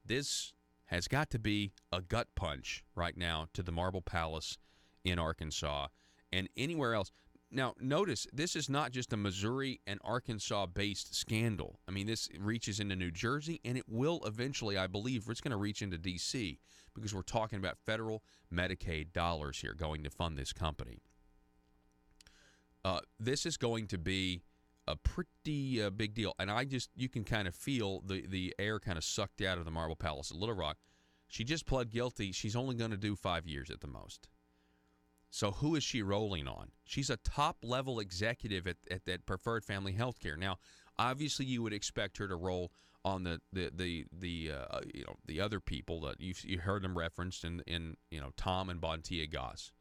This has got to be a gut punch right now to the Marble Palace in Arkansas and anywhere else. Now, notice, this is not just a Missouri and Arkansas-based scandal. I mean, this reaches into New Jersey, and it will eventually, I believe, it's going to reach into D.C. because we're talking about federal Medicaid dollars here going to fund this company. This is going to be a pretty big deal, and you can kind of feel the air kind of sucked out of the Marble Palace at Little Rock She just pled guilty. She's only going to do 5 years at the most. So who is she rolling on? She's a top-level executive at that Preferred Family Healthcare. Now, obviously, you would expect her to roll on the other people that you heard them referenced in Tom and Bontia Goss.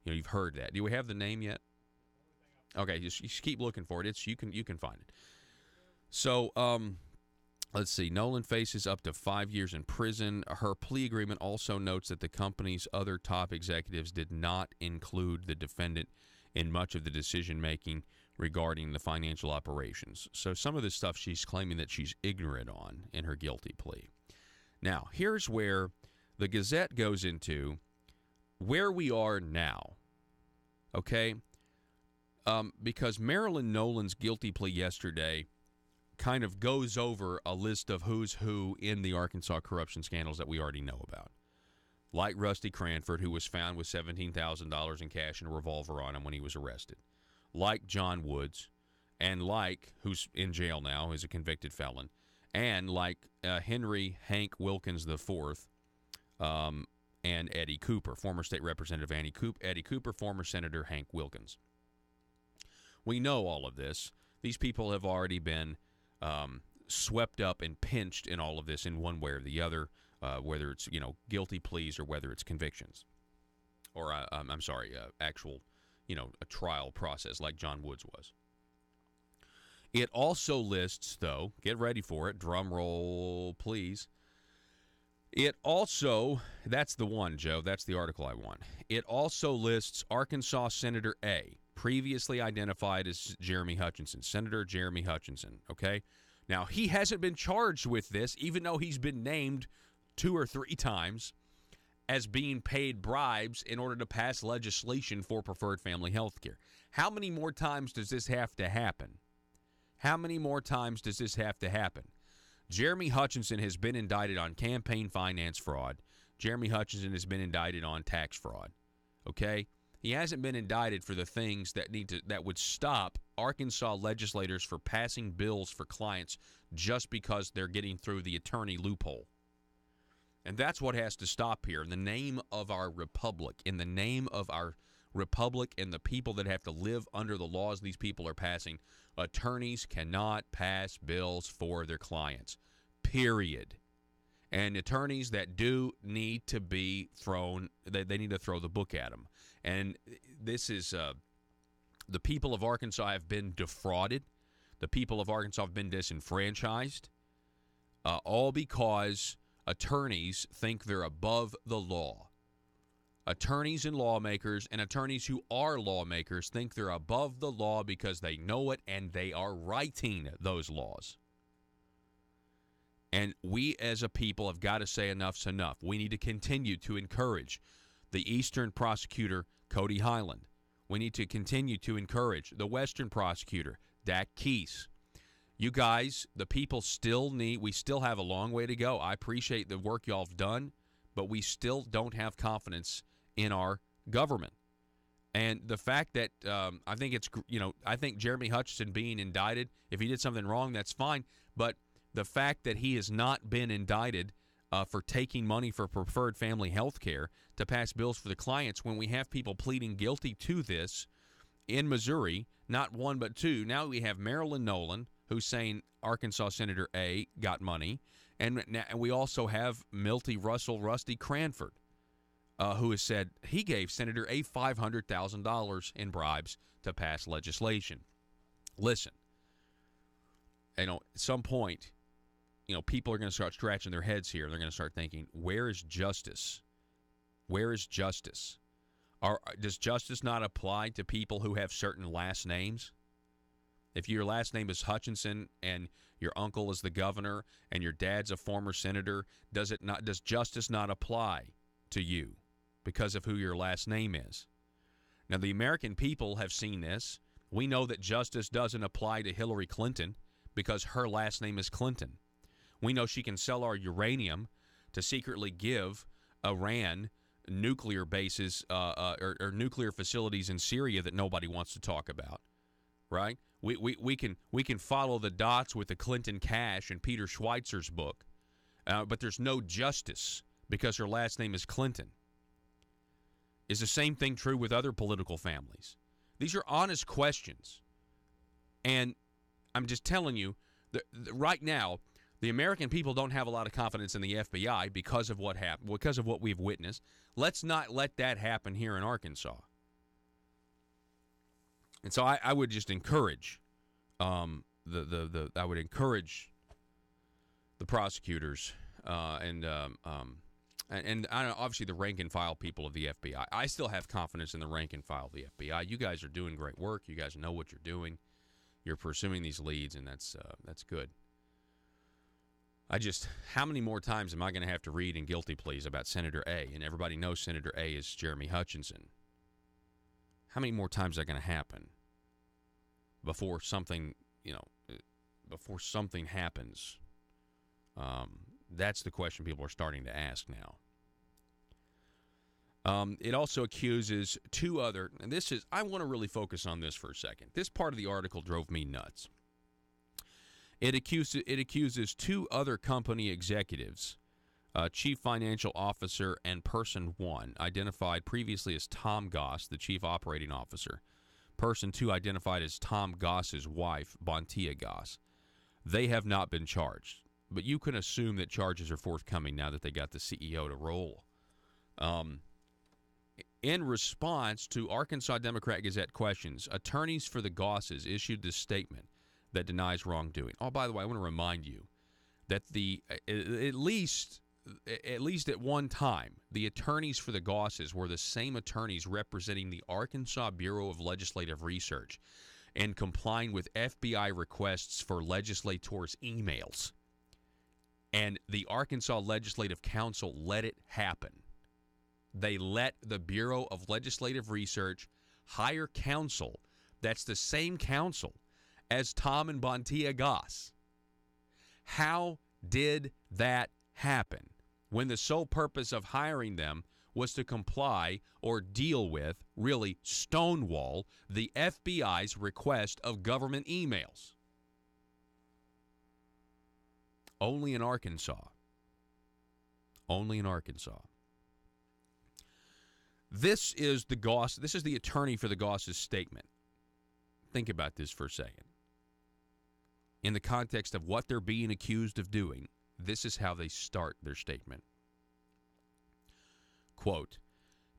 You've heard that. Do we have the name yet? Okay, just keep looking for it. You can find it. So let's see. Nolan faces up to 5 years in prison. Her plea agreement also notes that the company's other top executives did not include the defendant in much of the decision-making regarding the financial operations. So some of this stuff she's claiming that she's ignorant on in her guilty plea. Now, here's where the Gazette goes into where we are now, okay? Because Marilyn Nolan's guilty plea yesterday kind of goes over a list of who's who in the Arkansas corruption scandals that we already know about. Like Rusty Cranford, who was found with $17,000 in cash and a revolver on him when he was arrested. Like John Woods, and like, who's in jail now, who's a convicted felon, and like Henry Hank Wilkins IV, and Eddie Cooper, former state representative Eddie Cooper, former Senator Hank Wilkins. We know all of this. These people have already been swept up and pinched in all of this in one way or the other, whether it's guilty pleas or whether it's convictions, or actual a trial process like John Woods was. It also lists, though, get ready for it, drum roll, please. It also, that's the one, Joe, that's the article I want. It also lists Arkansas Senator A, previously identified as Jeremy Hutchinson, Senator Jeremy Hutchinson, okay? Now, he hasn't been charged with this, even though he's been named 2 or 3 times as being paid bribes in order to pass legislation for preferred family health care. How many more times does this have to happen? How many more times does this have to happen? Jeremy Hutchinson has been indicted on campaign finance fraud. Jeremy Hutchinson has been indicted on tax fraud. Okay? He hasn't been indicted for the things that would stop Arkansas legislators for passing bills for clients just because they're getting through the attorney loophole. And that's what has to stop here. In the name of our republic, in the name of our republic and the people that have to live under the laws these people are passing, attorneys cannot pass bills for their clients, period. And attorneys that do need to be thrown, they need to throw the book at them. And this is, the people of Arkansas have been defrauded. The people of Arkansas have been disenfranchised, all because attorneys think they're above the law. Attorneys and lawmakers, and attorneys who are lawmakers, think they're above the law because they know it and they are writing those laws. And we as a people have got to say enough's enough. We need to continue to encourage the Eastern prosecutor, Cody Highland. We need to continue to encourage the Western prosecutor, Dak Keese. You guys, the people we still have a long way to go. I appreciate the work y'all have done, but we still don't have confidence in our government. And the fact that I think Jeremy Hutchinson being indicted, if he did something wrong, that's fine. But the fact that he has not been indicted for taking money for preferred family health care to pass bills for the clients, when we have people pleading guilty to this in Missouri, not 1 but 2. Now we have Marilyn Nolan, who's saying Arkansas Senator A got money, and we also have Rusty Cranford, who has said he gave Senator A $500,000 in bribes to pass legislation. Listen, at some point, people are going to start scratching their heads here. They're going to start thinking, where is justice? Where is justice? Does justice not apply to people who have certain last names? If your last name is Hutchinson and your uncle is the governor and your dad's a former senator, does justice not apply to you because of who your last name is? Now, the American people have seen this. We know that justice doesn't apply to Hillary Clinton because her last name is Clinton. We know she can sell our uranium to secretly give Iran nuclear bases or nuclear facilities in Syria that nobody wants to talk about, right? We can follow the dots with the Clinton cash and Peter Schweitzer's book, but there's no justice because her last name is Clinton. Is the same thing true with other political families? These are honest questions. And I'm just telling you, right now, the American people don't have a lot of confidence in the FBI because of what happened, because of what we've witnessed. Let's not let that happen here in Arkansas. And so I would just encourage I would encourage the prosecutors and obviously the rank and file people of the FBI. I still have confidence in the rank and file of the FBI. You guys are doing great work. You guys know what you're doing. You're pursuing these leads, and that's good. How many more times am I going to have to read in guilty pleas about Senator A? And everybody knows Senator A is Jeremy Hutchinson. How many more times is that going to happen before something happens? That's the question people are starting to ask now. It also accuses two other, and I want to really focus on this for a second. This part of the article drove me nuts. It accuses two other company executives, Chief Financial Officer and Person 1, identified previously as Tom Goss, the Chief Operating Officer. Person 2 identified as Tom Goss's wife, Bontia Goss. They have not been charged, but you can assume that charges are forthcoming now that they got the CEO to roll. In response to Arkansas Democrat Gazette questions, attorneys for the Gosses issued this statement that denies wrongdoing. Oh, by the way, I want to remind you that at least at one time, the attorneys for the Gosses were the same attorneys representing the Arkansas Bureau of Legislative Research and complying with FBI requests for legislators' emails. And the Arkansas Legislative Council let it happen. They let the Bureau of Legislative Research hire counsel that's the same counsel as Tom and Bontia Goss. How did that happen when the sole purpose of hiring them was to comply or deal with, really stonewall, the FBI's request of government emails? Only in Arkansas. Only in Arkansas. This is the attorney for the Gosses' statement. Think about this for a second. In the context of what they're being accused of doing, this is how they start their statement. Quote,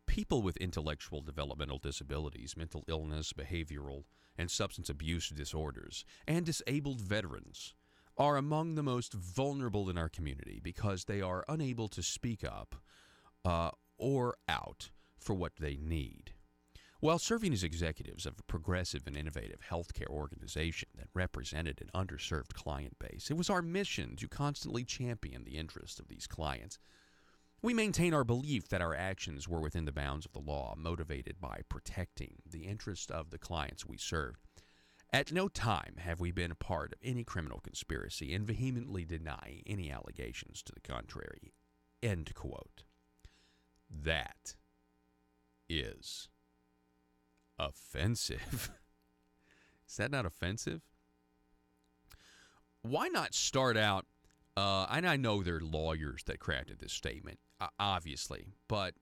people with intellectual developmental disabilities, mental illness, behavioral and substance abuse disorders, and disabled veterans are among the most vulnerable in our community because they are unable to speak up or out for what they need. While serving as executives of a progressive and innovative healthcare organization that represented an underserved client base, it was our mission to constantly champion the interests of these clients. We maintain our belief that our actions were within the bounds of the law, motivated by protecting the interests of the clients we served. At no time have we been a part of any criminal conspiracy and vehemently deny any allegations to the contrary. End quote. That is offensive. Is that not offensive? Why not start out, and I know they're lawyers that crafted this statement, obviously, but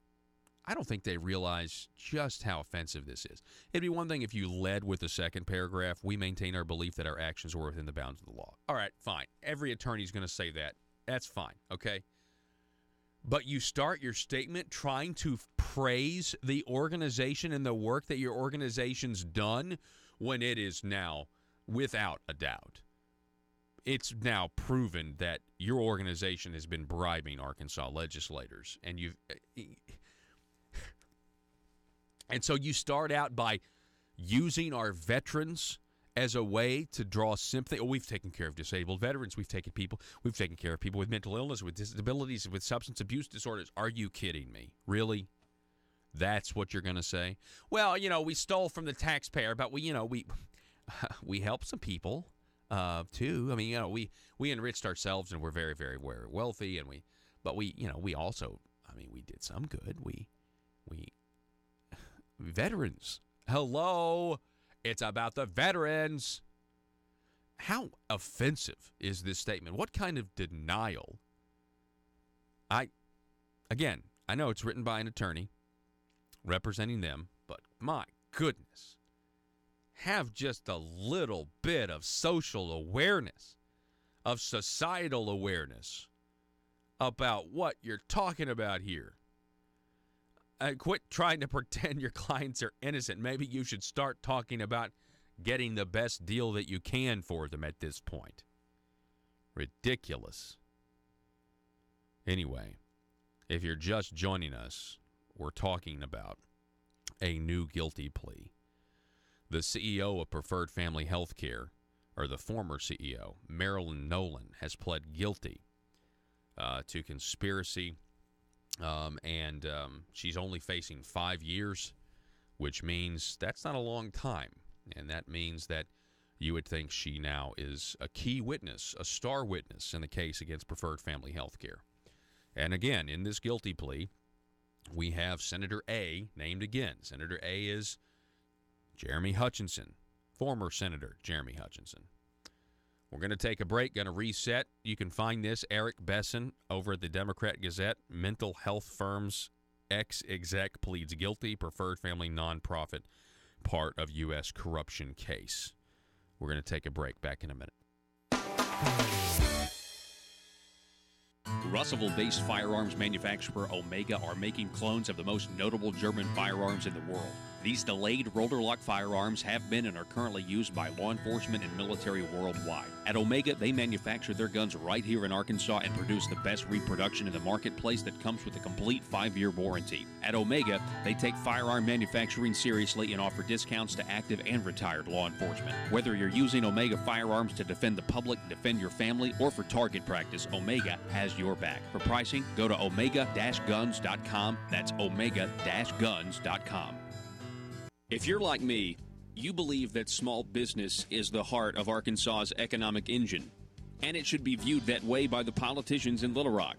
I don't think they realize just how offensive this is. It'd be one thing if you led with the second paragraph, we maintain our belief that our actions were within the bounds of the law. All right, fine. Every attorney's going to say that. That's fine, okay? But you start your statement trying to praise the organization and the work that your organization's done when it is now, without a doubt, it's now proven that your organization has been bribing Arkansas legislators. And so you start out by using our veterans as a way to draw sympathy. Oh, we've taken care of disabled veterans. We've taken care of people with mental illness, with disabilities, with substance abuse disorders. Are you kidding me? Really? That's what you're going to say? Well, we stole from the taxpayer, but we helped some people too. I mean, we enriched ourselves and we're very, very, very wealthy, and we also, we did some good. We veterans. Hello. It's about the veterans. How offensive is this statement? What kind of denial? Again, I know it's written by an attorney representing them, but my goodness, have just a little bit of social awareness, of societal awareness about what you're talking about here. Quit trying to pretend your clients are innocent. Maybe you should start talking about getting the best deal that you can for them at this point. Ridiculous. Anyway, if you're just joining us, we're talking about a new guilty plea. The CEO of Preferred Family Healthcare, or the former CEO, Marilyn Nolan, has pled guilty to conspiracy, and she's only facing 5 years, which means that's not a long time. And that means that you would think she now is a key witness, a star witness in the case against Preferred Family Healthcare. And again, in this guilty plea, we have Senator A named again. Senator A is Jeremy Hutchinson, former Senator Jeremy Hutchinson. We're going to take a break, going to reset. You can find this, Eric Besson, over at the Democrat Gazette. Mental health firm's ex-exec pleads guilty, Preferred Family nonprofit, part of U.S. corruption case. We're going to take a break. Back in a minute. Russellville-based firearms manufacturer Omega are making clones of the most notable German firearms in the world. These delayed rotor-lock firearms have been and are currently used by law enforcement and military worldwide. At Omega, they manufacture their guns right here in Arkansas and produce the best reproduction in the marketplace that comes with a complete 5-year warranty. At Omega, they take firearm manufacturing seriously and offer discounts to active and retired law enforcement. Whether you're using Omega firearms to defend the public, defend your family, or for target practice, Omega has your back. For pricing, go to omega-guns.com. That's omega-guns.com. If you're like me, you believe that small business is the heart of Arkansas's economic engine, and it should be viewed that way by the politicians in Little Rock.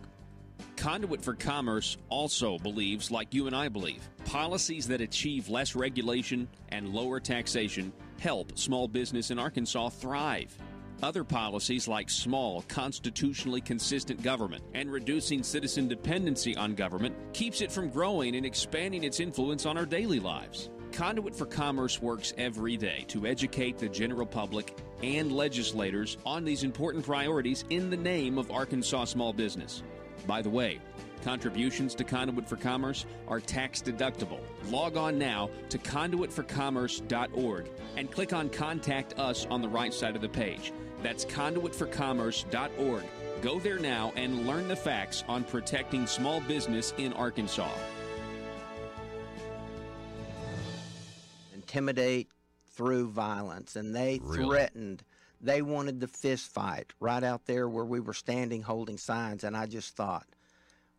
Conduit for Commerce also believes, like you and I believe, policies that achieve less regulation and lower taxation help small business in Arkansas thrive. Other policies like small, constitutionally consistent government and reducing citizen dependency on government keeps it from growing and expanding its influence on our daily lives. Conduit for Commerce works every day to educate the general public and legislators on these important priorities in the name of Arkansas small business. By the way, contributions to Conduit for Commerce are tax deductible. Log on now to conduitforcommerce.org and click on Contact Us on the right side of the page. That's conduitforcommerce.org. Go there now and learn the facts on protecting small business in Arkansas. Intimidate through violence, and they threatened. They wanted the fist fight right out there where we were standing holding signs, and I just thought,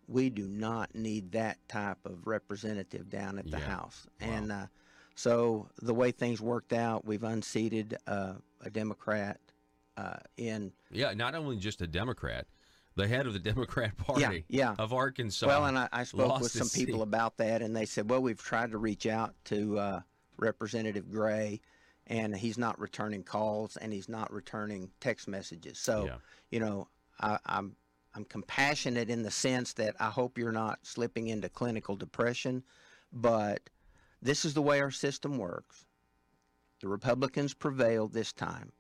we do not need that type of representative down at the House. Wow. And so the way things worked out, we've unseated a Democrat in... Yeah, not only just a Democrat, the head of the Democrat Party of Arkansas. Well, and I spoke with some people about that, and they said, well, we've tried to reach out to Representative Gray, and he's not returning calls, and he's not returning text messages. So, you know, I'm compassionate in the sense that I hope you're not slipping into clinical depression, but this is the way our system works. The Republicans prevailed this time,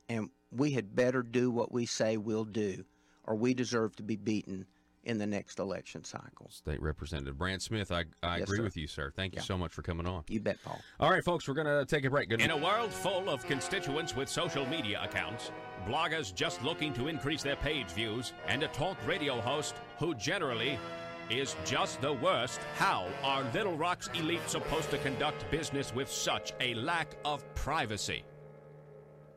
and we had better do what we say we'll do, or we deserve to be beaten in the next election cycle. State Representative Brandt Smith, I agree with you, sir. Thank you so much for coming on. You bet, Paul. All right, folks, we're going to take a break. Good night. In a world full of constituents with social media accounts, bloggers just looking to increase their page views, and a talk radio host who generally is just the worst, how are Little Rock's elite supposed to conduct business with such a lack of privacy?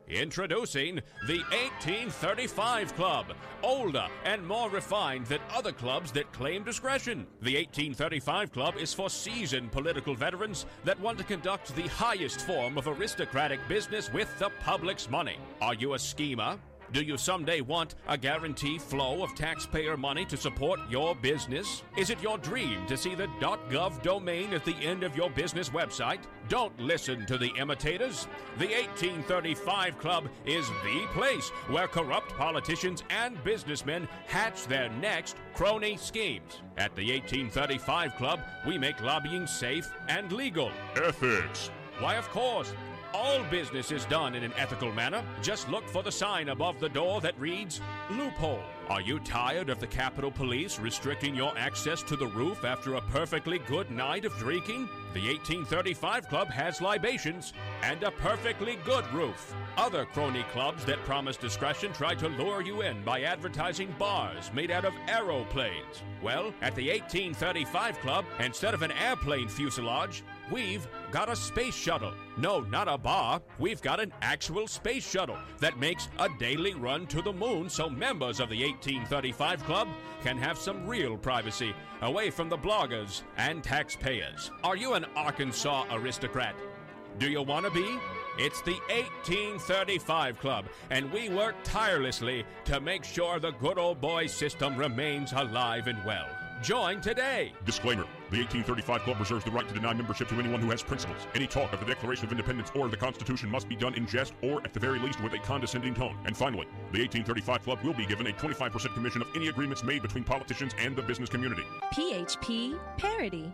Introducing the 1835 Club, older and more refined than other clubs that claim discretion. The 1835 Club is for seasoned political veterans that want to conduct the highest form of aristocratic business with the public's money. Are you a schemer? Do you someday want a guaranteed flow of taxpayer money to support your business? Is it your dream to see the .gov domain at the end of your business website? Don't listen to the imitators. The 1835 Club is the place where corrupt politicians and businessmen hatch their next crony schemes. At the 1835 Club, we make lobbying safe and legal. Ethics. Why, of course. All business is done in an ethical manner. Just look for the sign above the door that reads, loophole. Are you tired of the Capitol Police restricting your access to the roof after a perfectly good night of drinking? The 1835 Club has libations and a perfectly good roof. Other crony clubs that promise discretion try to lure you in by advertising bars made out of aeroplanes. Well, at the 1835 Club, instead of an airplane fuselage, we've got a space shuttle. No, not a bar. We've got an actual space shuttle that makes a daily run to the moon so members of the 1835 Club can have some real privacy away from the bloggers and taxpayers. Are you an Arkansas aristocrat? Do you want to be? It's the 1835 Club, and we work tirelessly to make sure the good old boy system remains alive and well. Join today. Disclaimer. The 1835 Club reserves the right to deny membership to anyone who has principles. Any talk of the Declaration of Independence or the Constitution must be done in jest or, at the very least, with a condescending tone. And finally, the 1835 Club will be given a 25% commission of any agreements made between politicians and the business community. PHP Parody.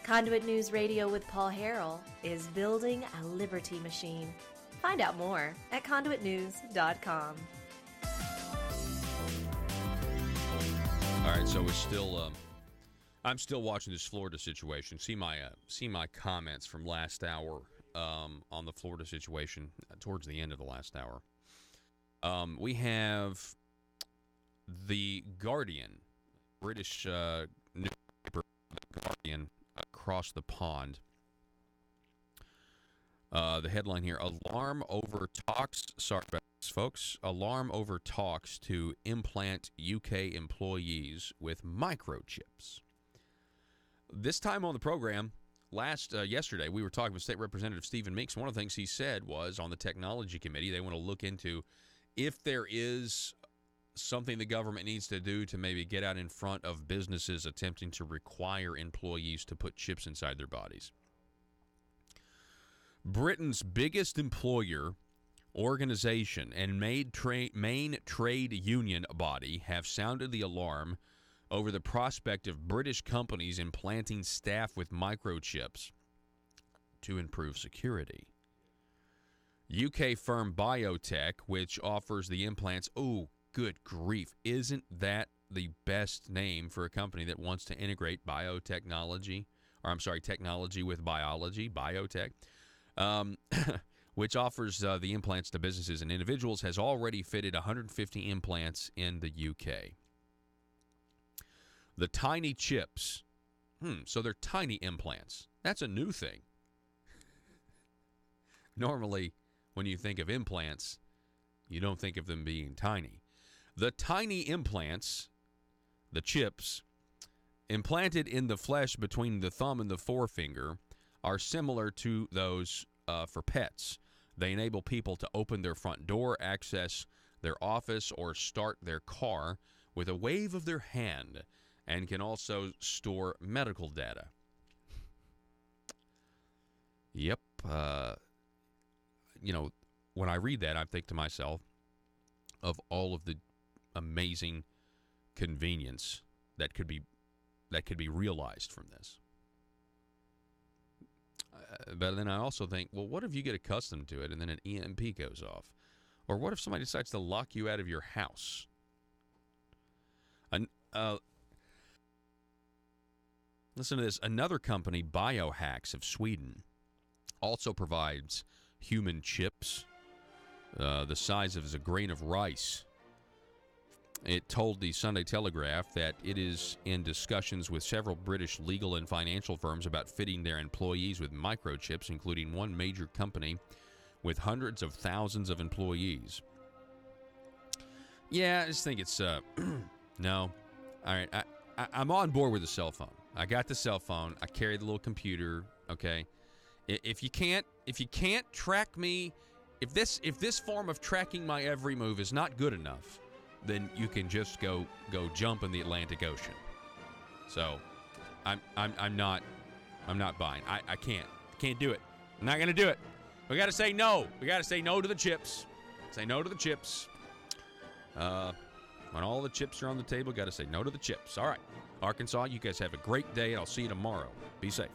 Conduit News Radio with Paul Harrell is building a liberty machine. Find out more at conduitnews.com. All right, so we're still. I'm still watching this Florida situation. See my comments from last hour on the Florida situation towards the end of the last hour. We have the Guardian, British newspaper, the Guardian. Across the pond. The headline here, alarm over talks, sorry about this, folks, alarm over talks to implant UK employees with microchips. This time on the program, yesterday, we were talking with State Representative Stephen Meeks. One of the things he said was on the Technology Committee, they want to look into if there is something the government needs to do to maybe get out in front of businesses attempting to require employees to put chips inside their bodies. Britain's biggest employer organization and main trade union body have sounded the alarm over the prospect of British companies implanting staff with microchips to improve security. UK firm Biotech, which offers the implants, good grief. Isn't that the best name for a company that wants to integrate technology with biology, biotech, which offers the implants to businesses and individuals, has already fitted 150 implants in the UK. The tiny chips, so they're tiny implants. That's a new thing. Normally, when you think of implants, you don't think of them being tiny. The tiny implants, the chips, implanted in the flesh between the thumb and the forefinger, are similar to those for pets. They enable people to open their front door, access their office, or start their car with a wave of their hand, and can also store medical data. Yep. When I read that, I think to myself of all of the amazing convenience that could be realized from this. But then I also think, well, what if you get accustomed to it and then an EMP goes off? Or what if somebody decides to lock you out of your house? Listen to this. Another company, Biohacks of Sweden, also provides human chips the size of a grain of rice. It told the Sunday Telegraph that it is in discussions with several British legal and financial firms about fitting their employees with microchips, including one major company with hundreds of thousands of employees. Yeah, I just think it's no. All right, I'm on board with the cell phone. I got the cell phone. I carry the little computer. Okay, if you can't track me, if this form of tracking my every move is not good enough, then you can just go jump in the Atlantic Ocean. So, I'm not buying. I can't do it. I'm not gonna do it. We got to say no. We got to say no to the chips. Say no to the chips. When all the chips are on the table, got to say no to the chips. All right, Arkansas, you guys have a great day, and I'll see you tomorrow. Be safe.